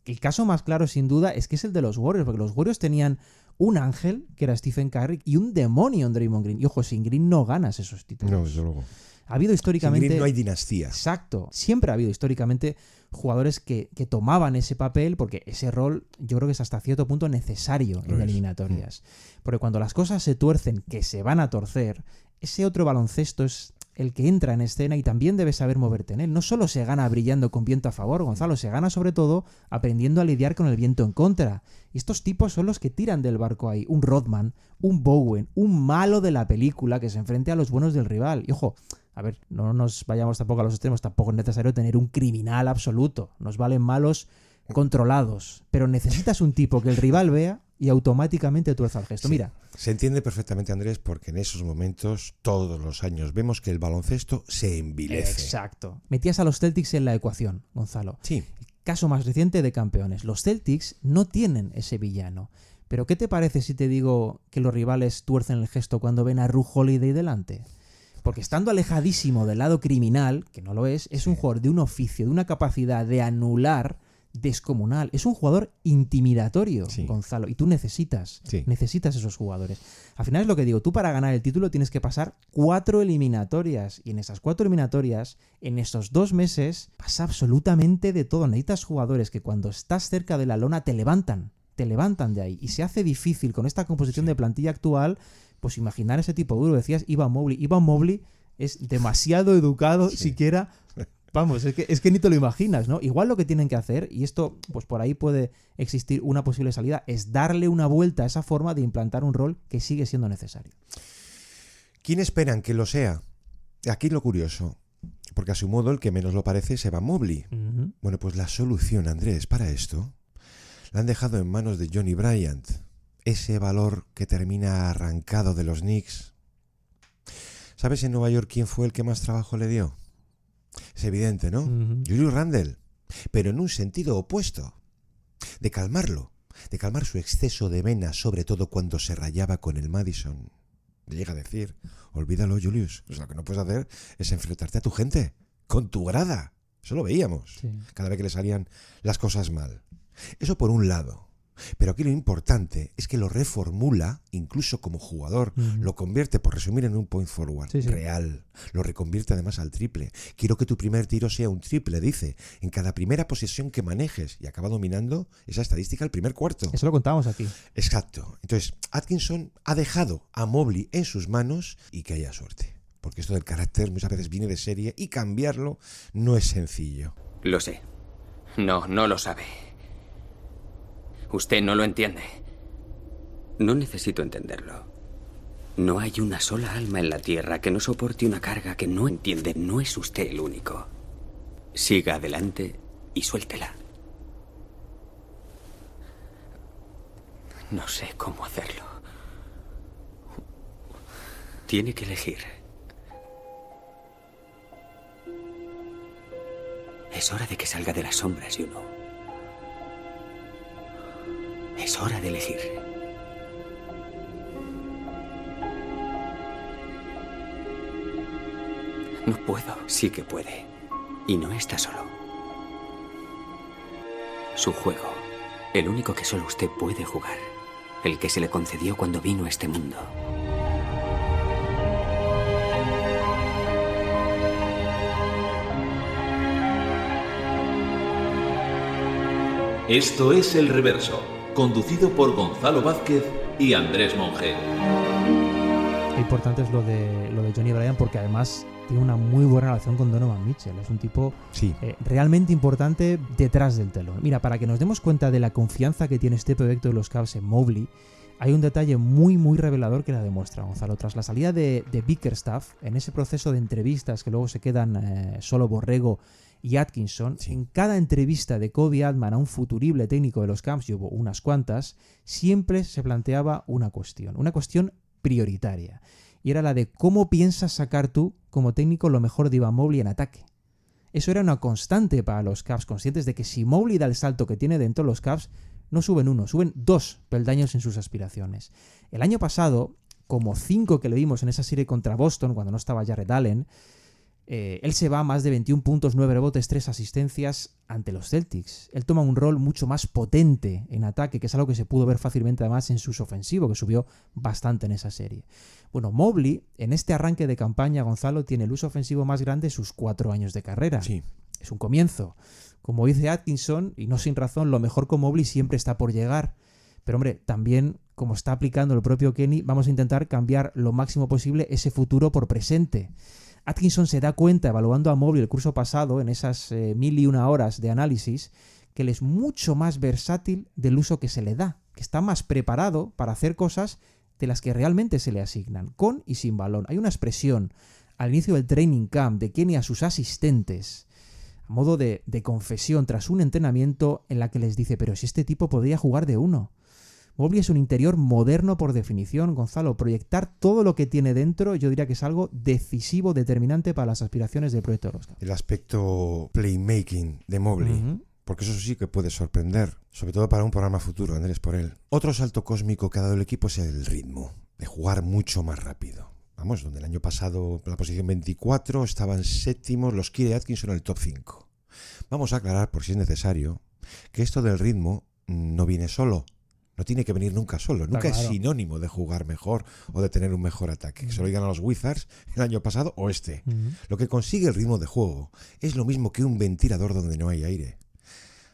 El caso más claro, sin duda, es que es el de los Warriors, porque los Warriors tenían un ángel, que era Stephen Curry, y un demonio en Draymond Green. Y ojo, sin Green no ganas esos títulos. No, desde luego. Ha habido históricamente... Sin Green no hay dinastía. Exacto. Siempre ha habido históricamente jugadores que tomaban ese papel, porque ese rol yo creo que es hasta cierto punto necesario en eliminatorias. Porque cuando las cosas se tuercen, que se van a torcer, ese otro baloncesto es el que entra en escena y también debes saber moverte en él. No solo se gana brillando con viento a favor, Gonzalo, se gana sobre todo aprendiendo a lidiar con el viento en contra. Y estos tipos son los que tiran del barco ahí. Un Rodman, un Bowen, un malo de la película que se enfrente a los buenos del rival. Y ojo, a ver, no nos vayamos tampoco a los extremos, tampoco es necesario tener un criminal absoluto. Nos valen malos controlados. Pero necesitas un tipo que el rival vea y automáticamente tuerza el gesto. Sí, mira. Se entiende perfectamente, Andrés, porque en esos momentos, todos los años, vemos que el baloncesto se envilece. Exacto. Metías a los Celtics en la ecuación, Gonzalo. Sí. Caso más reciente de campeones. Los Celtics no tienen ese villano. Pero ¿qué te parece si te digo que los rivales tuercen el gesto cuando ven a Ru Holiday delante? Porque estando alejadísimo del lado criminal, que no lo es un jugador de un oficio, de una capacidad de anular descomunal. Es un jugador intimidatorio, Gonzalo, y tú necesitas esos jugadores. Al final es lo que digo, tú para ganar el título tienes que pasar 4 eliminatorias, y en esas 4 eliminatorias, en esos 2 meses, pasa absolutamente de todo. Necesitas jugadores que cuando estás cerca de la lona te levantan de ahí, y se hace difícil con esta composición de plantilla actual, pues imaginar ese tipo duro. Decías Evan Mobley es demasiado educado siquiera Vamos, es que ni te lo imaginas, ¿no? Igual lo que tienen que hacer, y esto, pues por ahí puede existir una posible salida, es darle una vuelta a esa forma de implantar un rol que sigue siendo necesario. ¿Quién esperan que lo sea? Aquí lo curioso, porque a su modo el que menos lo parece es Evan Mobley. Uh-huh. Bueno, pues la solución, Andrés, para esto la han dejado en manos de Johnny Bryant, ese valor que termina arrancado de los Knicks. ¿Sabes en Nueva York quién fue el que más trabajo le dio? Es evidente, ¿no? Uh-huh. Julius Randle, pero en un sentido opuesto, de calmarlo, de calmar su exceso de vena, sobre todo cuando se rayaba con el Madison. Le llega a decir, olvídalo, Julius, pues lo que no puedes hacer es enfrentarte a tu gente, con tu grada. Eso lo veíamos, sí, cada vez que le salían las cosas mal. Eso por un lado. Pero aquí lo importante es que lo reformula, incluso como jugador, lo convierte, por resumir, en un point forward real. Lo reconvierte además al triple. Quiero que tu primer tiro sea un triple, dice, en cada primera posesión que manejes, y acaba dominando esa estadística el primer cuarto. Eso lo contábamos aquí. Exacto. Entonces, Atkinson ha dejado a Mobley en sus manos y que haya suerte. Porque esto del carácter muchas veces viene de serie y cambiarlo no es sencillo. Lo sé. No lo sabe. Usted no lo entiende. No necesito entenderlo. No hay una sola alma en la Tierra que no soporte una carga que no entiende. No es usted el único. Siga adelante y suéltela. No sé cómo hacerlo. Tiene que elegir. Es hora de que salga de las sombras, Juno. Es hora de elegir. No puedo. Sí que puede. Y no está solo. Su juego. El único que solo usted puede jugar. El que se le concedió cuando vino a este mundo. Esto es El Reverso, conducido por Gonzalo Vázquez y Andrés Monge. Lo importante es lo de Johnny Bryant, porque además tiene una muy buena relación con Donovan Mitchell. Es un tipo realmente importante detrás del telón. Mira, para que nos demos cuenta de la confianza que tiene este proyecto de los Cavs en Mobley, hay un detalle muy muy revelador que la demuestra, Gonzalo. Tras la salida de Bickerstaff, en ese proceso de entrevistas que luego se quedan solo Borrego y Atkinson, en cada entrevista de Koby Altman a un futurible técnico de los Cavs, y hubo unas cuantas, siempre se planteaba una cuestión prioritaria, y era la de cómo piensas sacar tú, como técnico, lo mejor de Evan Mobley en ataque. Eso era una constante para los Cavs, conscientes de que si Mobley da el salto que tiene dentro los Cavs, no suben uno, suben 2 peldaños en sus aspiraciones. El año pasado, como 5 que le dimos en esa serie contra Boston, cuando no estaba Jarrett Allen, él se va a más de 21 puntos, 9 rebotes, 3 asistencias ante los Celtics. Él toma un rol mucho más potente en ataque, que es algo que se pudo ver fácilmente además en su uso ofensivo, que subió bastante en esa serie. Bueno, Mobley, en este arranque de campaña, Gonzalo, tiene el uso ofensivo más grande de sus 4 años de carrera. Sí. Es un comienzo. Como dice Atkinson, y no sin razón, lo mejor con Mobley siempre está por llegar. Pero hombre, también, como está aplicando el propio Kenny, vamos a intentar cambiar lo máximo posible ese futuro por presente. Atkinson se da cuenta, evaluando a Mobley el curso pasado, en esas 1001 horas de análisis, que él es mucho más versátil del uso que se le da, que está más preparado para hacer cosas de las que realmente se le asignan, con y sin balón. Hay una expresión al inicio del training camp de Kenny a sus asistentes, a modo de confesión tras un entrenamiento, en la que les dice: pero si este tipo podría jugar de uno. Mobley es un interior moderno por definición, Gonzalo. Proyectar todo lo que tiene dentro, yo diría que es algo decisivo, determinante para las aspiraciones del proyecto de los Cavs. El aspecto playmaking de Mobley, porque eso sí que puede sorprender, sobre todo para un programa futuro, Andrés, por él. Otro salto cósmico que ha dado el equipo es el ritmo, de jugar mucho más rápido. Vamos, donde el año pasado, en la posición 24, estaban séptimos los Key de Atkinson en el top 5. Vamos a aclarar, por si es necesario, que esto del ritmo no viene solo. No tiene que venir nunca solo. Nunca es sinónimo de jugar mejor o de tener un mejor ataque. Que se lo digan a los Wizards el año pasado o este. Lo que consigue el ritmo de juego es lo mismo que un ventilador donde no hay aire.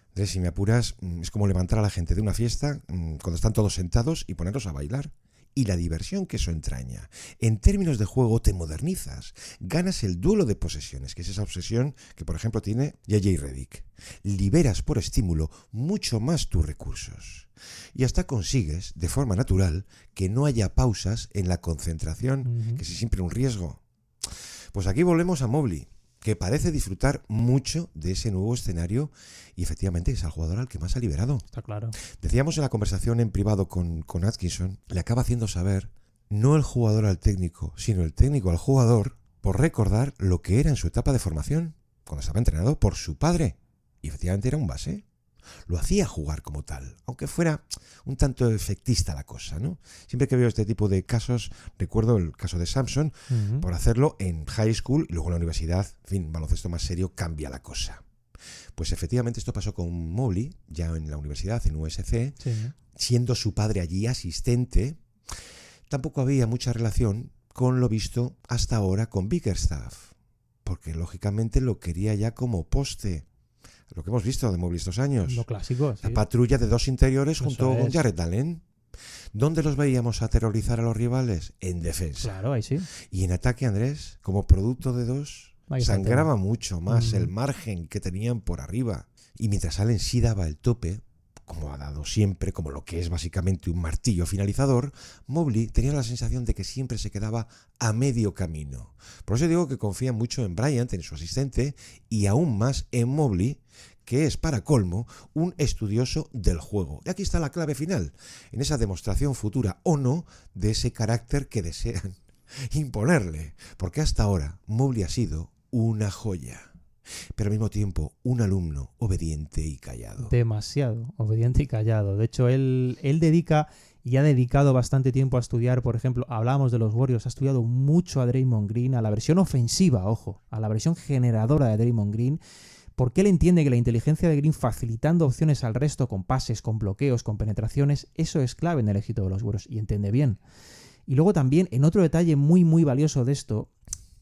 Entonces, si me apuras, es como levantar a la gente de una fiesta cuando están todos sentados y ponerlos a bailar. y la diversión que eso entraña. En términos de juego te modernizas, ganas el duelo de posesiones, que es esa obsesión que por ejemplo tiene J.J. Redick. Liberas por estímulo mucho más tus recursos. Y hasta consigues, de forma natural, que no haya pausas en la concentración, que es siempre un riesgo. Pues aquí volvemos a Mobley, que parece disfrutar mucho de ese nuevo escenario y efectivamente es el jugador al que más ha liberado. Está claro. Decíamos en la conversación en privado con Atkinson, le acaba haciendo saber, no el jugador al técnico, sino el técnico al jugador, por recordar lo que era en su etapa de formación, cuando estaba entrenado por su padre. Y efectivamente era un base. Lo hacía jugar como tal, aunque fuera un tanto efectista la cosa, ¿no? Siempre que veo este tipo de casos, recuerdo el caso de Samson, por hacerlo en high school y luego en la universidad, en fin, baloncesto más serio, cambia la cosa. Pues efectivamente esto pasó con Mobley, ya en la universidad, en USC, siendo su padre allí asistente. Tampoco había mucha relación con lo visto hasta ahora con Bickerstaff, porque lógicamente lo quería ya como poste. Lo que hemos visto de Mobley estos años. Lo clásico, sí. La patrulla de dos interiores junto con Jarrett Allen. ¿Dónde los veíamos aterrorizar a los rivales? En defensa. Claro, ahí sí. Y en ataque, Andrés, como producto de dos, sangraba mucho más el margen que tenían por arriba. Y mientras Allen sí daba el tope, como ha dado siempre, como lo que es básicamente un martillo finalizador, Mobley tenía la sensación de que siempre se quedaba a medio camino. Por eso digo que confía mucho en Bryant, en su asistente, y aún más en Mobley, que es, para colmo, un estudioso del juego. Y aquí está la clave final, en esa demostración futura o no de ese carácter que desean imponerle. Porque hasta ahora Mobley ha sido una joya, pero al mismo tiempo un alumno obediente y callado. Demasiado obediente y callado. De hecho, él dedica y ha dedicado bastante tiempo a estudiar, por ejemplo, hablábamos de los Warriors, ha estudiado mucho a Draymond Green, a la versión ofensiva, ojo, a la versión generadora de Draymond Green, porque él entiende que la inteligencia de Green facilitando opciones al resto con pases, con bloqueos, con penetraciones, eso es clave en el éxito de los Warriors y entiende bien. Y luego también, en otro detalle muy muy valioso de esto,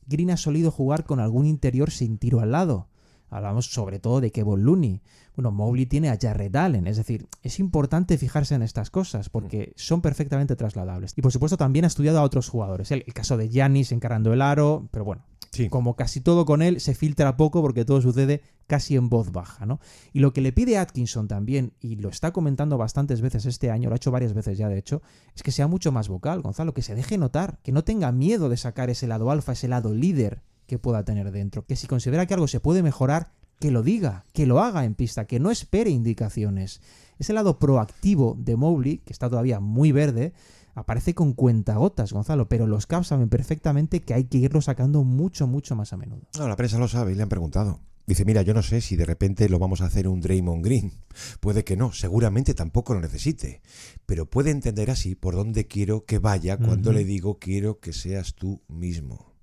Green ha solido jugar con algún interior sin tiro al lado. Hablamos sobre todo de Kevon Looney. Bueno, Mobley tiene a Jarrett Allen, es decir, es importante fijarse en estas cosas porque son perfectamente trasladables. Y por supuesto también ha estudiado a otros jugadores. El caso de Giannis encarando el aro, pero bueno, como casi todo con él se filtra poco porque todo sucede casi en voz baja, ¿no? Y lo que le pide Atkinson también, y lo está comentando bastantes veces este año, lo ha hecho varias veces ya de hecho, es que sea mucho más vocal, Gonzalo, que se deje notar, que no tenga miedo de sacar ese lado alfa, ese lado líder que pueda tener dentro, que si considera que algo se puede mejorar, que lo diga, que lo haga en pista, que no espere indicaciones. Ese lado proactivo de Mobley, que está todavía muy verde, aparece con cuentagotas, Gonzalo, pero los Cavs saben perfectamente que hay que irlo sacando mucho, mucho más a menudo. No, la prensa lo sabe y le han preguntado. Dice, mira, yo no sé si de repente lo vamos a hacer un Draymond Green. Puede que no, seguramente tampoco lo necesite. Pero puede entender así por dónde quiero que vaya cuando le digo quiero que seas tú mismo.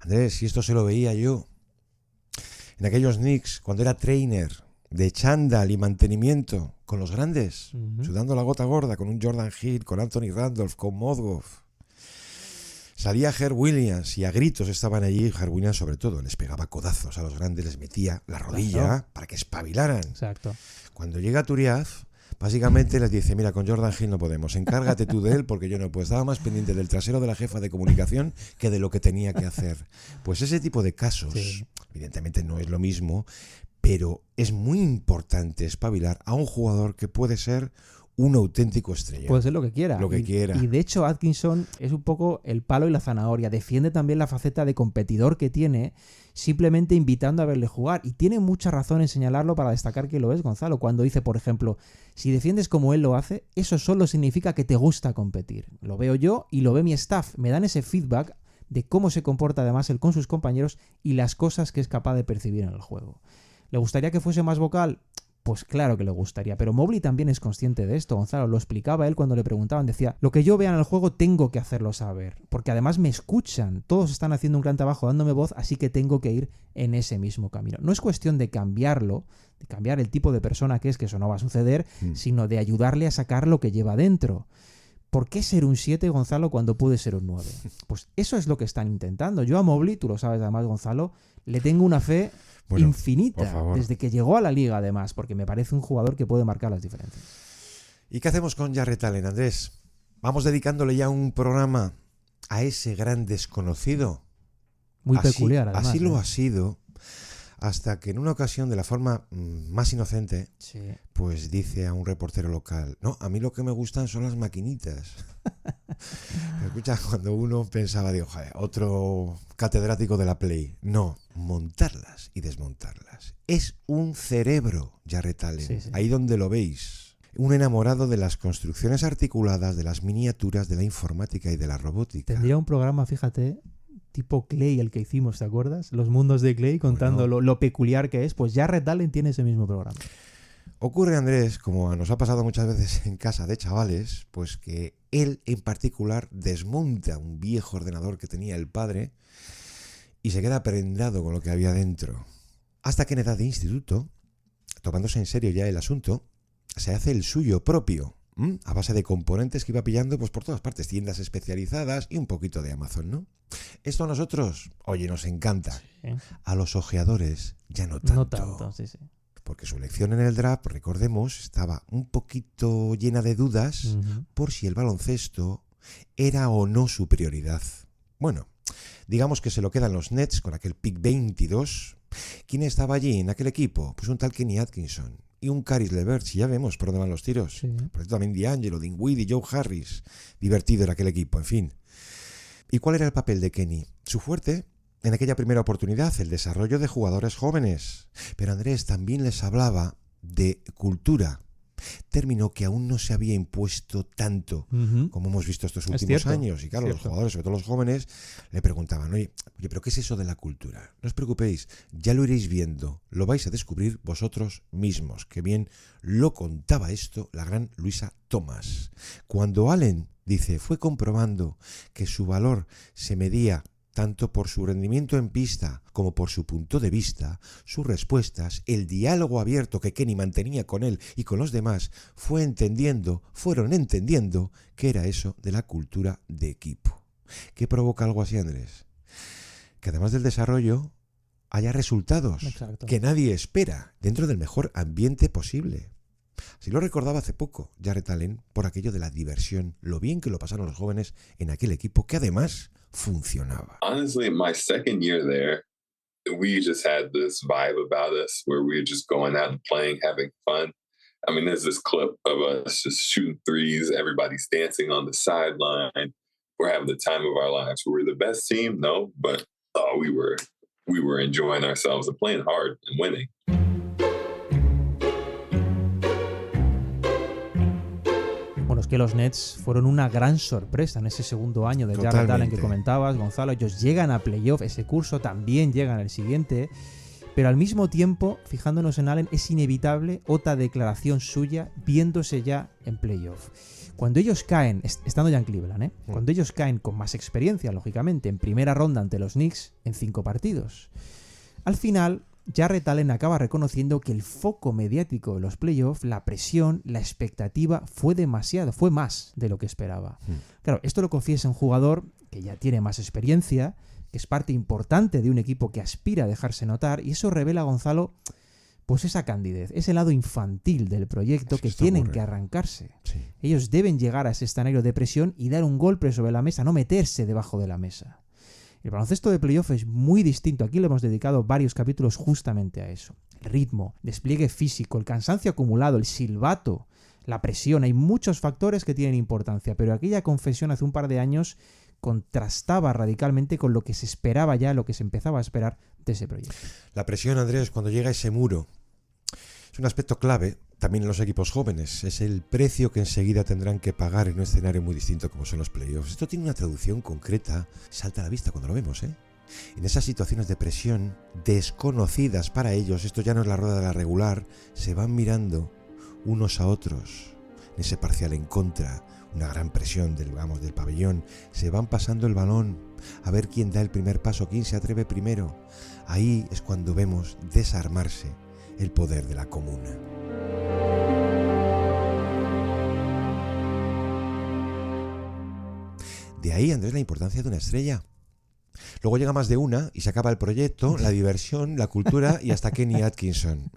Andrés, si esto se lo veía yo en aquellos Knicks, cuando era trainer de chándal y mantenimiento con los grandes, sudando la gota gorda, con un Jordan Hill, con Anthony Randolph, con Modgoff. Salía Herb Williams y a gritos estaban allí. Herb Williams sobre todo les pegaba codazos a los grandes, les metía la rodilla para que espabilaran. Exacto. Cuando llega Turiaf, básicamente les dice, mira, con Jordan Hill no podemos, encárgate tú de él porque yo no puedo. Estaba más pendiente del trasero de la jefa de comunicación que de lo que tenía que hacer. Pues ese tipo de casos, evidentemente no es lo mismo, pero es muy importante espabilar a un jugador que puede ser un auténtico estrella. Puede ser lo que quiera. Lo que quiera. Y de hecho Atkinson es un poco el palo y la zanahoria. Defiende también la faceta de competidor que tiene, simplemente invitando a verle jugar. Y tiene mucha razón en señalarlo para destacar que lo es, Gonzalo. Cuando dice, por ejemplo, si defiendes como él lo hace, eso solo significa que te gusta competir. Lo veo yo y lo ve mi staff. Me dan ese feedback de cómo se comporta además él con sus compañeros y las cosas que es capaz de percibir en el juego. ¿Le gustaría que fuese más vocal? Pues claro que le gustaría, pero Mobley también es consciente de esto, Gonzalo, lo explicaba él cuando le preguntaban, decía, lo que yo vea en el juego tengo que hacerlo saber, porque además me escuchan, todos están haciendo un gran trabajo dándome voz, así que tengo que ir en ese mismo camino. No es cuestión de cambiarlo, de cambiar el tipo de persona que es, que eso no va a suceder, sino de ayudarle a sacar lo que lleva dentro. ¿Por qué ser un 7, Gonzalo, cuando puede ser un 9? Pues eso es lo que están intentando. Yo a Mobley, tú lo sabes además, Gonzalo, le tengo una fe infinita, desde que llegó a la liga además, porque me parece un jugador que puede marcar las diferencias. ¿Y qué hacemos con Jarrett Allen, Andrés? Vamos dedicándole ya un programa a ese gran desconocido. Muy peculiar, además. Así lo ha sido, hasta que en una ocasión, de la forma más inocente, pues dice a un reportero local: no, a mí lo que me gustan son las maquinitas. Escucha, cuando uno pensaba, digo, otro catedrático de la Play. No, montarlas y desmontarlas. Es un cerebro, Jarrett Allen, ahí donde lo veis. Un enamorado de las construcciones articuladas, de las miniaturas, de la informática y de la robótica. Tendría un programa, fíjate, tipo Clay, el que hicimos, ¿te acuerdas? Los mundos de Clay, contando lo peculiar que es. Pues Jarrett Allen tiene ese mismo programa. Ocurre, Andrés, como nos ha pasado muchas veces en casa de chavales, pues que él en particular desmonta un viejo ordenador que tenía el padre y se queda prendado con lo que había dentro. Hasta que en edad de instituto, tomándose en serio ya el asunto, se hace el suyo propio, a base de componentes que iba pillando pues por todas partes, tiendas especializadas y un poquito de Amazon, ¿no? Esto a nosotros, oye, nos encanta. Sí. A los ojeadores ya no tanto. No tanto, sí. Porque su elección en el draft, recordemos, estaba un poquito llena de dudas por si el baloncesto era o no su prioridad. Bueno, digamos que se lo quedan los Nets con aquel pick 22. ¿Quién estaba allí en aquel equipo? Pues un tal Kenny Atkinson y un Caris LeVert, si ya vemos por dónde van los tiros. Sí. Por eso también D'Angelo, Dinwiddie, Joe Harris. Divertido era aquel equipo, en fin. ¿Y cuál era el papel de Kenny? Su fuerte, en aquella primera oportunidad, el desarrollo de jugadores jóvenes. Pero Andrés también les hablaba de cultura, término que aún no se había impuesto tanto como hemos visto estos últimos años. Y claro, los jugadores, sobre todo los jóvenes, le preguntaban, oye, ¿pero qué es eso de la cultura? No os preocupéis, ya lo iréis viendo, lo vais a descubrir vosotros mismos. Que bien lo contaba esto la gran Louisa Thomas. Cuando Allen, dice, fue comprobando que su valor se medía tanto por su rendimiento en pista como por su punto de vista, sus respuestas, el diálogo abierto que Kenny mantenía con él y con los demás, fueron entendiendo qué era eso de la cultura de equipo. ¿Qué provoca algo así, Andrés? Que además del desarrollo haya resultados que nadie espera dentro del mejor ambiente posible. Así lo recordaba hace poco Jarrett Allen por aquello de la diversión, lo bien que lo pasaron los jóvenes en aquel equipo que además funcionaba. Honestly, my second year there, we just had this vibe about us where we were just going out and playing, having fun. I mean, there's this clip of us just shooting threes, everybody's dancing on the sideline. We're having the time of our lives. Were we the best team? No, but we were enjoying ourselves and playing hard and winning. Bueno, es que los Nets fueron una gran sorpresa en ese segundo año de Jarrett Allen que comentabas, Gonzalo. Ellos llegan a playoff, ese curso también llegan al siguiente, pero al mismo tiempo, fijándonos en Allen, es inevitable otra declaración suya viéndose ya en playoff. Cuando ellos caen, estando ya en Cleveland, cuando ellos caen con más experiencia, lógicamente, en primera ronda ante los Knicks en 5 partidos, al final Jarrett Allen acaba reconociendo que el foco mediático de los playoffs, la presión, la expectativa fue más de lo que esperaba. Claro, esto lo confiesa un jugador que ya tiene más experiencia, que es parte importante de un equipo que aspira a dejarse notar, y eso revela, Gonzalo, pues esa candidez, ese lado infantil del proyecto que tienen que arrancarse. Sí. Ellos deben llegar a ese escenario de presión y dar un golpe sobre la mesa, no meterse debajo de la mesa. El baloncesto de playoff es muy distinto. Aquí le hemos dedicado varios capítulos justamente a eso. El ritmo, despliegue físico, el cansancio acumulado, el silbato, la presión. Hay muchos factores que tienen importancia, pero aquella confesión hace un par de años contrastaba radicalmente con lo que se esperaba ya, lo que se empezaba a esperar de ese proyecto. La presión, Andrés, cuando llega ese muro, es un aspecto clave también en los equipos jóvenes. Es el precio que enseguida tendrán que pagar en un escenario muy distinto como son los playoffs. Esto tiene una traducción concreta, salta a la vista cuando lo vemos, En esas situaciones de presión desconocidas para ellos, esto ya no es la rueda de la regular, se van mirando unos a otros. En ese parcial en contra, una gran presión del pabellón, se van pasando el balón a ver quién da el primer paso, quién se atreve primero. Ahí es cuando vemos desarmarse el poder de la comuna. De ahí, Andrés, la importancia de una estrella. Luego llega más de una y se acaba el proyecto, la diversión, la cultura y hasta Kenny Atkinson.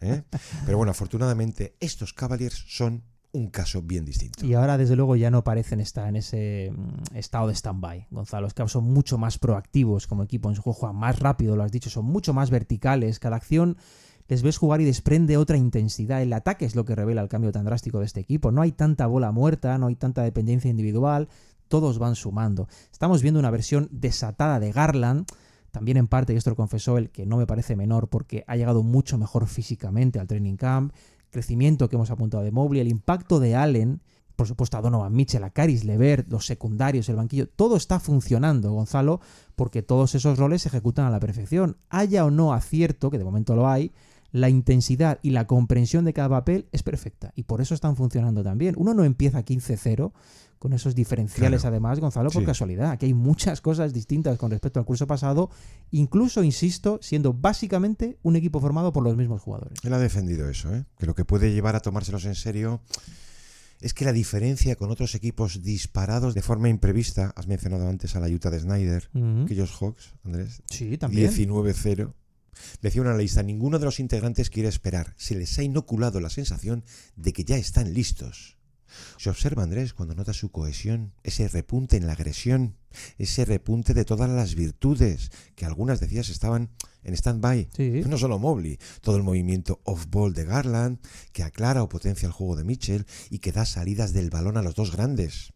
Pero bueno, afortunadamente estos Cavaliers son un caso bien distinto. Y ahora, desde luego, ya no parecen estar en ese estado de stand-by, Gonzalo. Los Cavs son mucho más proactivos como equipo en su juego, juegan más rápido, lo has dicho, son mucho más verticales. Cada acción les ves jugar y desprende otra intensidad. El ataque es lo que revela el cambio tan drástico de este equipo. No hay tanta bola muerta, no hay tanta dependencia individual, todos van sumando. Estamos viendo una versión desatada de Garland, también en parte, y esto lo confesó él, que no me parece menor porque ha llegado mucho mejor físicamente al training camp, crecimiento que hemos apuntado de Mobley, el impacto de Allen, por supuesto a Donovan Mitchell, a Caris LeVert, los secundarios, el banquillo, todo está funcionando, Gonzalo, porque todos esos roles se ejecutan a la perfección. Haya o no acierto, que de momento lo hay, la intensidad y la comprensión de cada papel es perfecta y por eso están funcionando también. Uno no empieza 15-0 con esos diferenciales, claro, además, Gonzalo, por casualidad. Aquí hay muchas cosas distintas con respecto al curso pasado, incluso, insisto, siendo básicamente un equipo formado por los mismos jugadores. Él ha defendido eso, que lo que puede llevar a tomárselos en serio es que la diferencia con otros equipos disparados de forma imprevista, has mencionado antes a la Utah de Snyder, aquellos Hawks, Andrés, sí, también. 19-0. Decía un analista, ninguno de los integrantes quiere esperar, se les ha inoculado la sensación de que ya están listos. Se observa, Andrés, cuando nota su cohesión, ese repunte en la agresión, ese repunte de todas las virtudes, que algunas, decías, estaban en stand-by. Sí. No solo Mobley, todo el movimiento off-ball de Garland, que aclara o potencia el juego de Mitchell y que da salidas del balón a los dos grandes.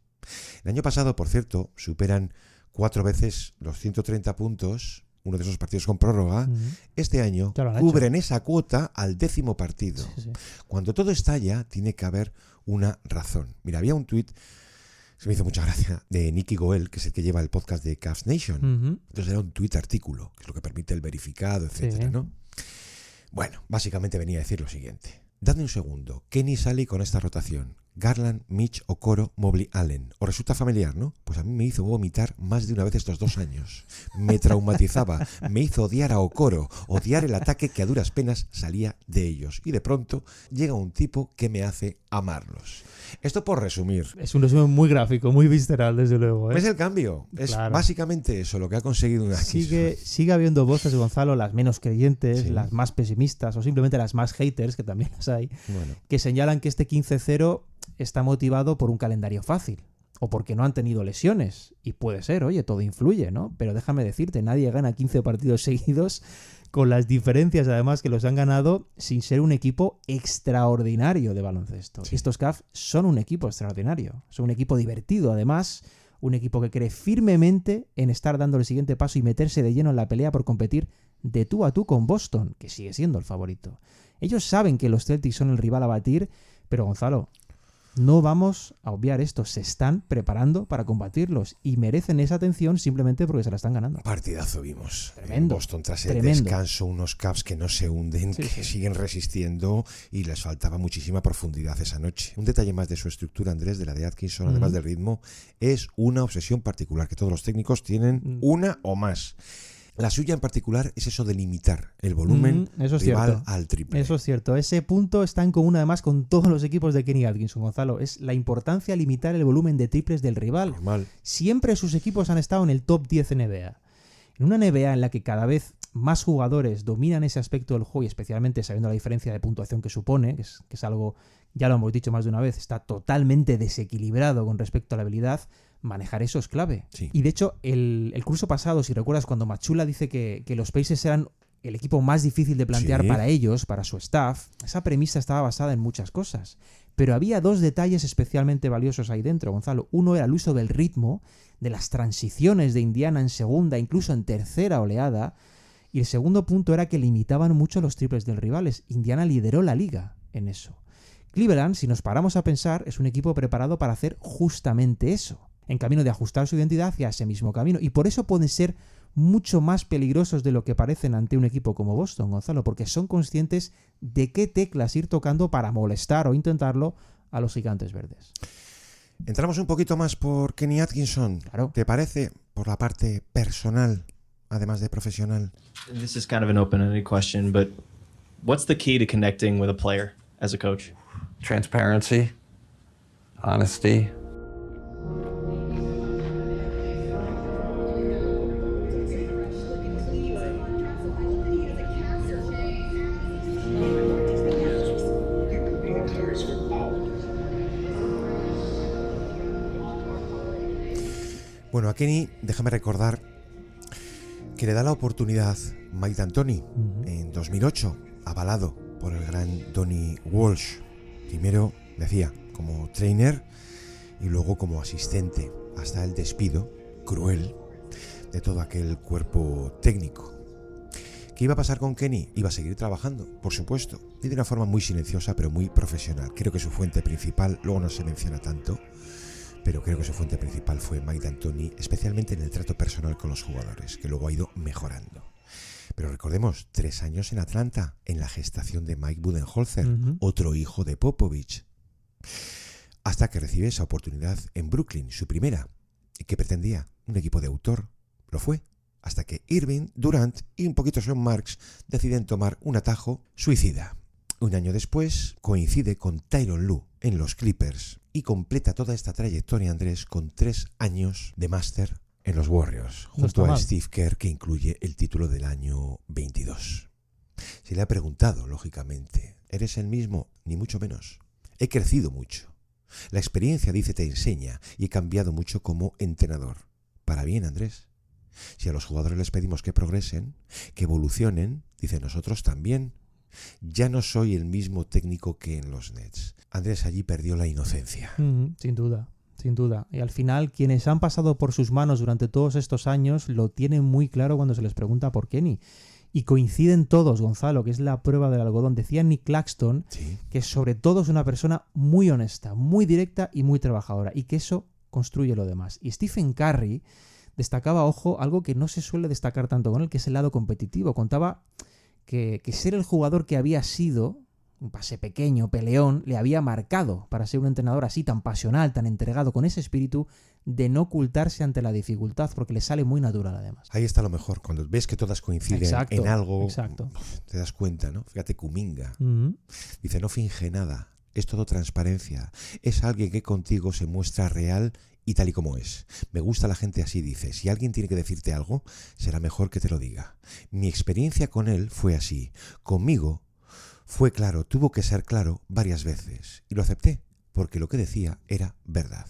El año pasado, por cierto, superan 4 veces los 130 puntos, uno de esos partidos con prórroga. Este año cubren esa cuota al 10º partido. Sí. Cuando todo estalla, tiene que haber una razón. Mira, había un tuit, se me hizo mucha gracia, de Nicky Goel, que es el que lleva el podcast de Cavs Nation. Entonces era un tuit artículo, que es lo que permite el verificado, etcétera, ¿no? Bueno, básicamente venía a decir lo siguiente. Dadme un segundo. Kenny Sally con esta rotación. Garland, Mitch, Okoro, Mobley, Allen. ¿Os resulta familiar, no? Pues a mí me hizo vomitar más de una vez estos 2 años. Me traumatizaba, me hizo odiar a Okoro, odiar el ataque que a duras penas salía de ellos. Y de pronto llega un tipo que me hace amarlos. Esto por resumir. Es un resumen muy gráfico, muy visceral, desde luego. Es el cambio. Es básicamente eso, lo que ha conseguido una Sigue habiendo voces, Gonzalo, las menos creyentes, las más pesimistas o simplemente las más haters, que también las hay, que señalan que este 15-0 está motivado por un calendario fácil o porque no han tenido lesiones. Y puede ser, oye, todo influye, ¿no? Pero déjame decirte, nadie gana 15 partidos seguidos con las diferencias, además, que los han ganado sin ser un equipo extraordinario de baloncesto. Sí. Estos Cavs son un equipo extraordinario, son un equipo divertido, además, un equipo que cree firmemente en estar dando el siguiente paso y meterse de lleno en la pelea por competir de tú a tú con Boston, que sigue siendo el favorito. Ellos saben que los Celtics son el rival a batir, pero Gonzalo, no vamos a obviar esto, se están preparando para combatirlos y merecen esa atención simplemente porque se la están ganando. Partidazo vimos. Tremendo. Boston tras el descanso, unos Cavs que no se hunden, que siguen resistiendo y les faltaba muchísima profundidad esa noche. Un detalle más de su estructura, Andrés, de la de Atkinson, además del ritmo, es una obsesión particular que todos los técnicos tienen, una o más. La suya en particular es eso de limitar el volumen rival al triple. Eso es cierto. Ese punto está en común además con todos los equipos de Kenny Atkinson, Gonzalo. Es la importancia de limitar el volumen de triples del rival. Normal. Siempre sus equipos han estado en el top 10 NBA. En una NBA en la que cada vez más jugadores dominan ese aspecto del juego y especialmente sabiendo la diferencia de puntuación que supone, que es algo, ya lo hemos dicho más de una vez, está totalmente desequilibrado con respecto a la habilidad. Manejar eso es clave. Sí. Y de hecho, el curso pasado, si recuerdas, cuando Machula dice que los Pacers eran el equipo más difícil de plantear para ellos, para su staff, esa premisa estaba basada en muchas cosas. Pero había 2 detalles especialmente valiosos ahí dentro, Gonzalo. Uno era el uso del ritmo, de las transiciones de Indiana en segunda, incluso en tercera oleada. Y el segundo punto era que limitaban mucho los triples del rivales. Indiana lideró la liga en eso. Cleveland, si nos paramos a pensar, es un equipo preparado para hacer justamente eso, en camino de ajustar su identidad hacia ese mismo camino. Y por eso pueden ser mucho más peligrosos de lo que parecen ante un equipo como Boston, Gonzalo, porque son conscientes de qué teclas ir tocando para molestar o intentarlo a los Gigantes Verdes. Entramos un poquito más por Kenny Atkinson. Claro. ¿Te parece por la parte personal, además de profesional? This is kind of an open-ended question, but what's the key to connecting with a player as a coach? Transparency, honesty. Bueno, a Kenny, déjame recordar que le da la oportunidad Mike D'Antoni en 2008, avalado por el gran Donnie Walsh. Primero, decía, como trainer y luego como asistente, hasta el despido cruel de todo aquel cuerpo técnico. ¿Qué iba a pasar con Kenny? Iba a seguir trabajando, por supuesto, y de una forma muy silenciosa pero muy profesional. Creo que su fuente principal, luego no se menciona tanto, pero creo que su fuente principal fue Mike D'Antoni, especialmente en el trato personal con los jugadores, que luego ha ido mejorando. Pero recordemos, 3 años en Atlanta, en la gestación de Mike Budenholzer, otro hijo de Popovich, hasta que recibe esa oportunidad en Brooklyn, su primera, y que pretendía un equipo de autor. Lo fue, hasta que Irving, Durant y un poquito Sean Marks deciden tomar un atajo suicida. Un año después coincide con Tyronn Lue en los Clippers y completa toda esta trayectoria, Andrés, con 3 años de máster en los Warriors, junto a Steve Kerr, que incluye el título del año 22. Se le ha preguntado, lógicamente, ¿eres el mismo? Ni mucho menos. He crecido mucho. La experiencia, dice, te enseña, y he cambiado mucho como entrenador. Para bien, Andrés. Si a los jugadores les pedimos que progresen, que evolucionen, dice, nosotros también. Ya no soy el mismo técnico que en los Nets. Andrés allí perdió la inocencia. Sin duda, sin duda. Y al final, quienes han pasado por sus manos durante todos estos años lo tienen muy claro cuando se les pregunta por Kenny. Y coinciden todos, Gonzalo, que es la prueba del algodón. Decía Nick Claxton que sobre todo es una persona muy honesta, muy directa y muy trabajadora, y que eso construye lo demás. Y Stephen Curry destacaba, ojo, algo que no se suele destacar tanto con él, que es el lado competitivo. Contaba que ser el jugador que había sido, un pase pequeño, peleón, le había marcado para ser un entrenador así tan pasional, tan entregado, con ese espíritu de no ocultarse ante la dificultad, porque le sale muy natural además. Ahí está lo mejor, cuando ves que todas coinciden en algo, te das cuenta, ¿no? Fíjate, Kuminga dice, no finge nada, es todo transparencia, es alguien que contigo se muestra real y tal y como es. Me gusta la gente así, dice. Si alguien tiene que decirte algo, será mejor que te lo diga. Mi experiencia con él fue así. Conmigo fue claro, tuvo que ser claro varias veces. Y lo acepté, porque lo que decía era verdad.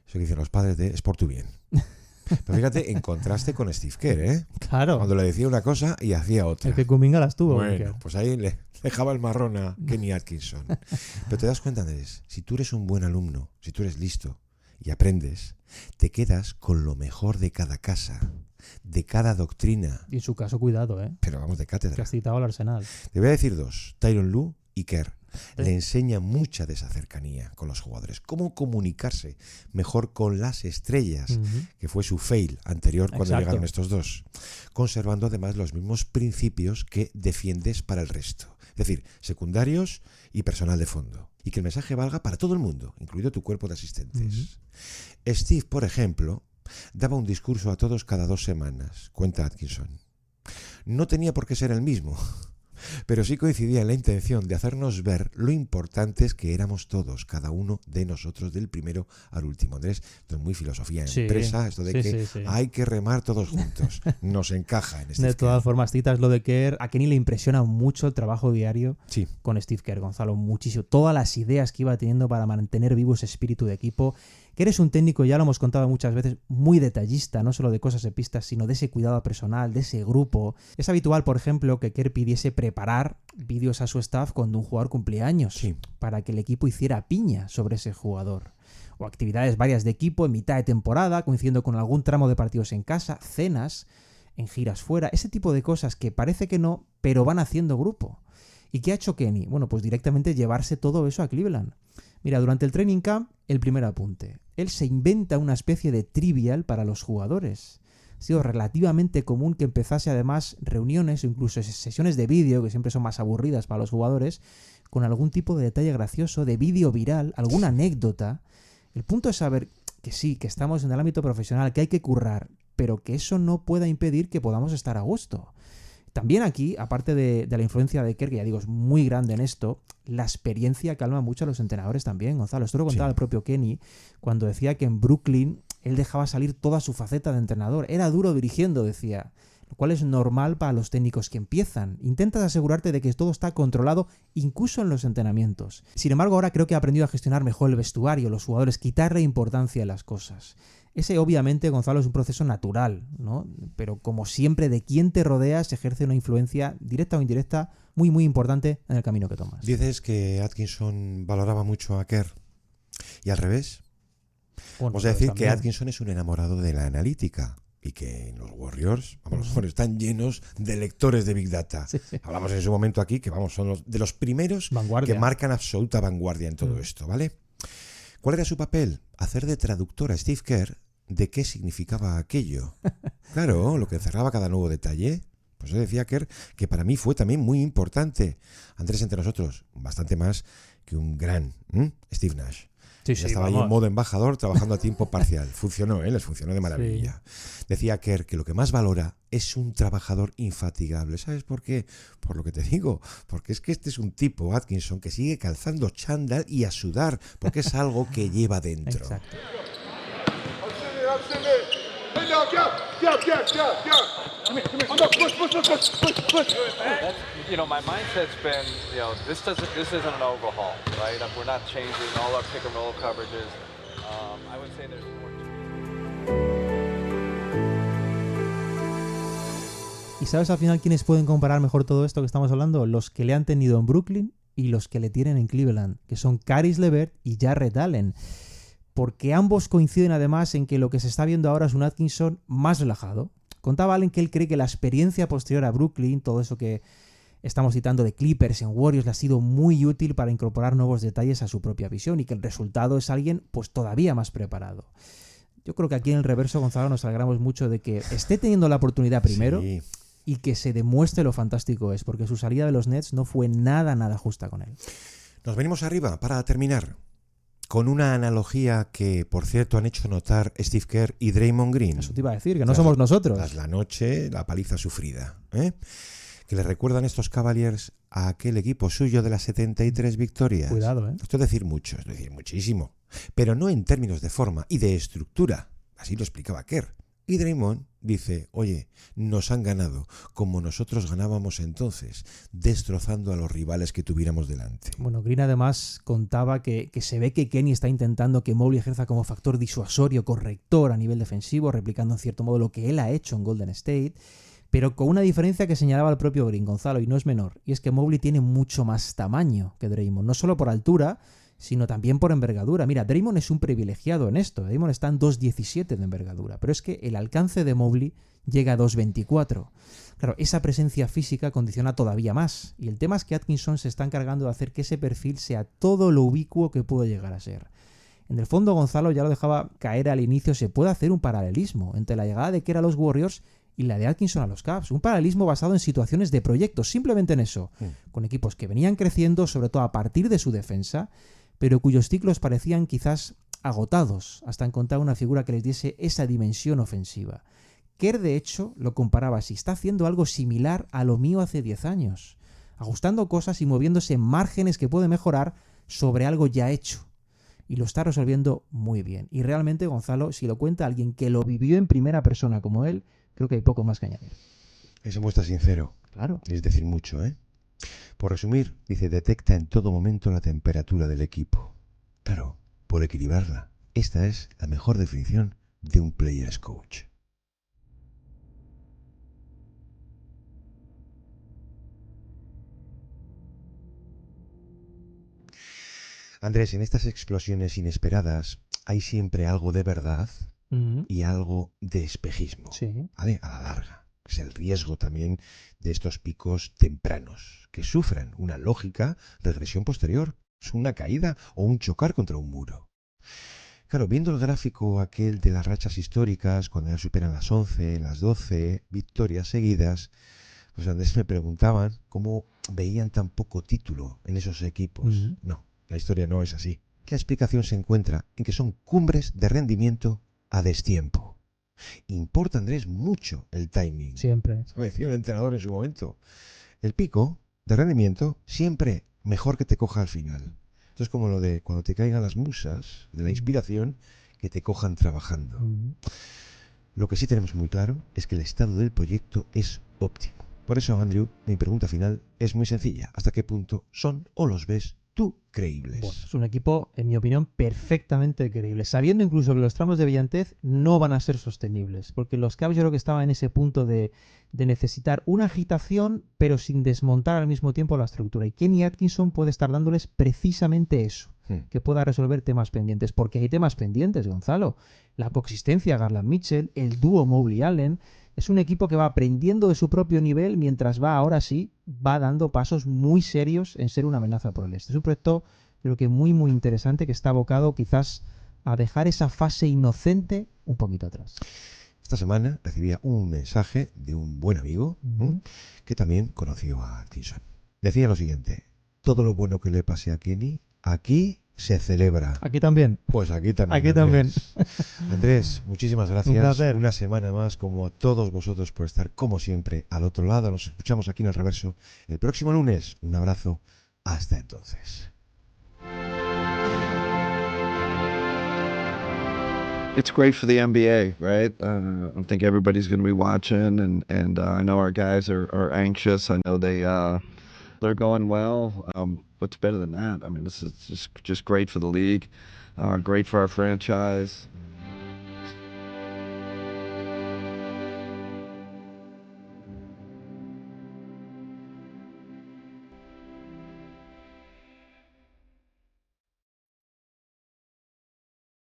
Eso que dicen los padres de es por tu bien. Pero fíjate, en contraste con Steve Kerr, ¿eh? Claro. Cuando le decía una cosa y hacía otra. El que Kuminga las tuvo. Bueno, pues ahí le dejaba el marrón a Kenny Atkinson. Pero te das cuenta, Andrés, si tú eres un buen alumno, si tú eres listo y aprendes, te quedas con lo mejor de cada casa, de cada doctrina. Y en su caso, cuidado, ¿eh? Pero vamos, de cátedra. Que has citado al Arsenal. Te voy a decir 2, Tyronn Lue y Kerr. Le enseña mucha de esa cercanía con los jugadores. Cómo comunicarse mejor con las estrellas, que fue su fail anterior cuando llegaron estos dos. Conservando además los mismos principios que defiendes para el resto. Es decir, secundarios y personal de fondo. Y que el mensaje valga para todo el mundo, incluido tu cuerpo de asistentes. Steve, por ejemplo, daba un discurso a todos cada 2 semanas, cuenta Atkinson. No tenía por qué ser el mismo, pero sí coincidía en la intención de hacernos ver lo importantes que éramos todos, cada uno de nosotros, del primero al último. Andrés, esto es muy filosofía en empresa, esto de que hay que remar todos juntos. Nos encaja en este. De todas formas, citas lo de Kerr. A Kenny le impresiona mucho el trabajo diario con Steve Kerr, Gonzalo, muchísimo. Todas las ideas que iba teniendo para mantener vivo ese espíritu de equipo. Que eres un técnico, ya lo hemos contado muchas veces, muy detallista, no solo de cosas de pistas, sino de ese cuidado personal, de ese grupo. Es habitual, por ejemplo, que Kerr pidiese preparar vídeos a su staff cuando un jugador cumplía años, para que el equipo hiciera piña sobre ese jugador. O actividades varias de equipo en mitad de temporada, coincidiendo con algún tramo de partidos en casa, cenas, en giras fuera, ese tipo de cosas que parece que no, pero van haciendo grupo. ¿Y qué ha hecho Kenny? Bueno, pues directamente llevarse todo eso a Cleveland. Mira, durante el training camp, el primer apunte. Él se inventa una especie de trivial para los jugadores. Ha sido relativamente común que empezase además reuniones o incluso sesiones de vídeo, que siempre son más aburridas para los jugadores, con algún tipo de detalle gracioso, de vídeo viral, alguna anécdota. El punto es saber que sí, que estamos en el ámbito profesional, que hay que currar, pero que eso no pueda impedir que podamos estar a gusto. También aquí, aparte de la influencia de Kerr, que ya digo es muy grande en esto, la experiencia calma mucho a los entrenadores también, Gonzalo. Esto lo contaba el propio Kenny cuando decía que en Brooklyn él dejaba salir toda su faceta de entrenador. Era duro dirigiendo, decía, lo cual es normal para los técnicos que empiezan. Intentas asegurarte de que todo está controlado, incluso en los entrenamientos. Sin embargo, ahora creo que ha aprendido a gestionar mejor el vestuario, los jugadores, quitarle importancia a las cosas. Ese obviamente, Gonzalo, es un proceso natural, ¿no? Pero como siempre, de quién te rodeas ejerce una influencia directa o indirecta muy muy importante en el camino que tomas. Dices que Atkinson valoraba mucho a Kerr y al revés. Bueno, Vamos a decir también. que Atkinson es un enamorado de la analítica y que en los Warriors, están llenos de lectores de Big Data. Sí. Hablamos en su momento aquí que son de los primeros Vanguardia. que marcan absoluta vanguardia en todo esto, ¿vale? ¿Cuál era su papel? Hacer de traductor a Steve Kerr de qué significaba aquello. Claro, lo que encerraba cada nuevo detalle. Pues yo decía Kerr que para mí fue también muy importante. Andrés entre nosotros, bastante más que un gran Steve Nash. Sí, Ya estaba ahí en modo embajador trabajando a tiempo parcial. Funcionó, les funcionó de maravilla. Sí. Decía Kerr que lo que más valora es un trabajador infatigable. ¿Sabes por qué? Por lo que te digo. Porque es que este es un tipo, Atkinson, que sigue calzando chándal y a sudar, porque es algo que lleva dentro. Exacto. You know, my mindset's been, you know, this isn't an overhaul, right? We're not changing all our pick and roll coverages. I would say there's more. ¿Y sabes al final quiénes pueden comparar mejor todo esto que estamos hablando? Los que le han tenido en Brooklyn y los que le tienen en Cleveland, que son Caris LeVert y Jarrett Allen. Porque ambos coinciden además en que lo que se está viendo ahora es un Atkinson más relajado. Contaba Allen que él cree que la experiencia posterior a Brooklyn, todo eso que estamos citando de Clippers en Warriors, le ha sido muy útil para incorporar nuevos detalles a su propia visión y que el resultado es alguien pues todavía más preparado. Yo creo que aquí en el reverso, Gonzalo, nos alegramos mucho de que esté teniendo la oportunidad primero y que se demuestre lo fantástico es, porque su salida de los Nets no fue nada justa con él. Nos venimos arriba para terminar con una analogía que, por cierto, han hecho notar Steve Kerr y Draymond Green. Eso te iba a decir, que no somos nosotros. Tras la noche, la paliza sufrida. Que le recuerdan estos Cavaliers a aquel equipo suyo de las 73 victorias. Cuidado, Esto es decir mucho, es decir muchísimo. Pero no en términos de forma y de estructura. Así lo explicaba Kerr. Y Draymond dice, oye, nos han ganado como nosotros ganábamos entonces, destrozando a los rivales que tuviéramos delante. Bueno, Green además contaba que se ve que Kenny está intentando que Mobley ejerza como factor disuasorio, corrector a nivel defensivo, replicando en cierto modo lo que él ha hecho en Golden State, pero con una diferencia que señalaba el propio Green, Gonzalo, y no es menor, y es que Mobley tiene mucho más tamaño que Draymond, no solo por altura, sino también por envergadura. Mira, Draymond es un privilegiado en esto. Draymond está en 2.17 de envergadura, pero es que el alcance de Mobley llega a 2.24. Claro, esa presencia física condiciona todavía más, y el tema es que Atkinson se está encargando de hacer que ese perfil sea todo lo ubicuo que puede llegar a ser. En el fondo, Gonzalo ya lo dejaba caer al inicio, se puede hacer un paralelismo entre la llegada de Kerr a los Warriors y la de Atkinson a los Cavs. Un paralelismo basado en situaciones de proyectos, simplemente en eso, con equipos que venían creciendo, sobre todo a partir de su defensa, pero cuyos ciclos parecían quizás agotados hasta encontrar una figura que les diese esa dimensión ofensiva. Kerr, de hecho, lo comparaba así: está haciendo algo similar a lo mío hace 10 años, ajustando cosas y moviéndose en márgenes que puede mejorar sobre algo ya hecho. Y lo está resolviendo muy bien. Y realmente, Gonzalo, si lo cuenta alguien que lo vivió en primera persona como él, creo que hay poco más que añadir. Eso muestra sincero. Claro. Es decir mucho, ¿eh? Por resumir, dice, detecta en todo momento la temperatura del equipo. Claro, por equilibrarla. Esta es la mejor definición de un player's coach. Andrés, en estas explosiones inesperadas hay siempre algo de verdad y algo de espejismo. Sí. ¿Vale? A la larga. Es el riesgo también de estos picos tempranos, que sufren una lógica regresión posterior, una caída o un chocar contra un muro. Claro, viendo el gráfico aquel de las rachas históricas, cuando ya superan las 11, las 12 victorias seguidas, pues Andrés me preguntaban cómo veían tan poco título en esos equipos. No, la historia no es así. La explicación se encuentra en que son cumbres de rendimiento a destiempo. Importa, Andrés, mucho el timing. Siempre. Lo decía un entrenador en su momento. El pico de rendimiento siempre mejor que te coja al final. Esto es como lo de cuando te caigan las musas de la inspiración, que te cojan trabajando. Lo que sí tenemos muy claro es que el estado del proyecto es óptimo. Por eso, Andrew, mi pregunta final es muy sencilla. ¿Hasta qué punto son o los ves creíbles. Bueno, es un equipo, en mi opinión, perfectamente creíble, sabiendo incluso que los tramos de brillantez no van a ser sostenibles, porque los Cavs yo creo que estaban en ese punto de necesitar una agitación, pero sin desmontar al mismo tiempo la estructura. Y Kenny Atkinson puede estar dándoles precisamente eso, que pueda resolver temas pendientes, porque hay temas pendientes, Gonzalo. La coexistencia Garland Mitchell, el dúo Mobley-Allen. Es un equipo que va aprendiendo de su propio nivel mientras ahora sí, va dando pasos muy serios en ser una amenaza por el este. Es un proyecto, creo que muy, muy interesante, que está abocado quizás a dejar esa fase inocente un poquito atrás. Esta semana recibía un mensaje de un buen amigo que también conoció a Atkinson. Decía lo siguiente: todo lo bueno que le pase a Kenny, aquí se celebra. Aquí también. Pues aquí también. Aquí también. Andrés, muchísimas gracias. Un placer. Una semana más, como a todos vosotros, por estar, como siempre, al otro lado. Nos escuchamos aquí en El Reverso el próximo lunes. Un abrazo. Hasta entonces. It's great for the NBA, right? I think everybody's going to be watching, and I know our guys are anxious. I know they're going well. What's better than that? I mean, this is just great for the league, great for our franchise.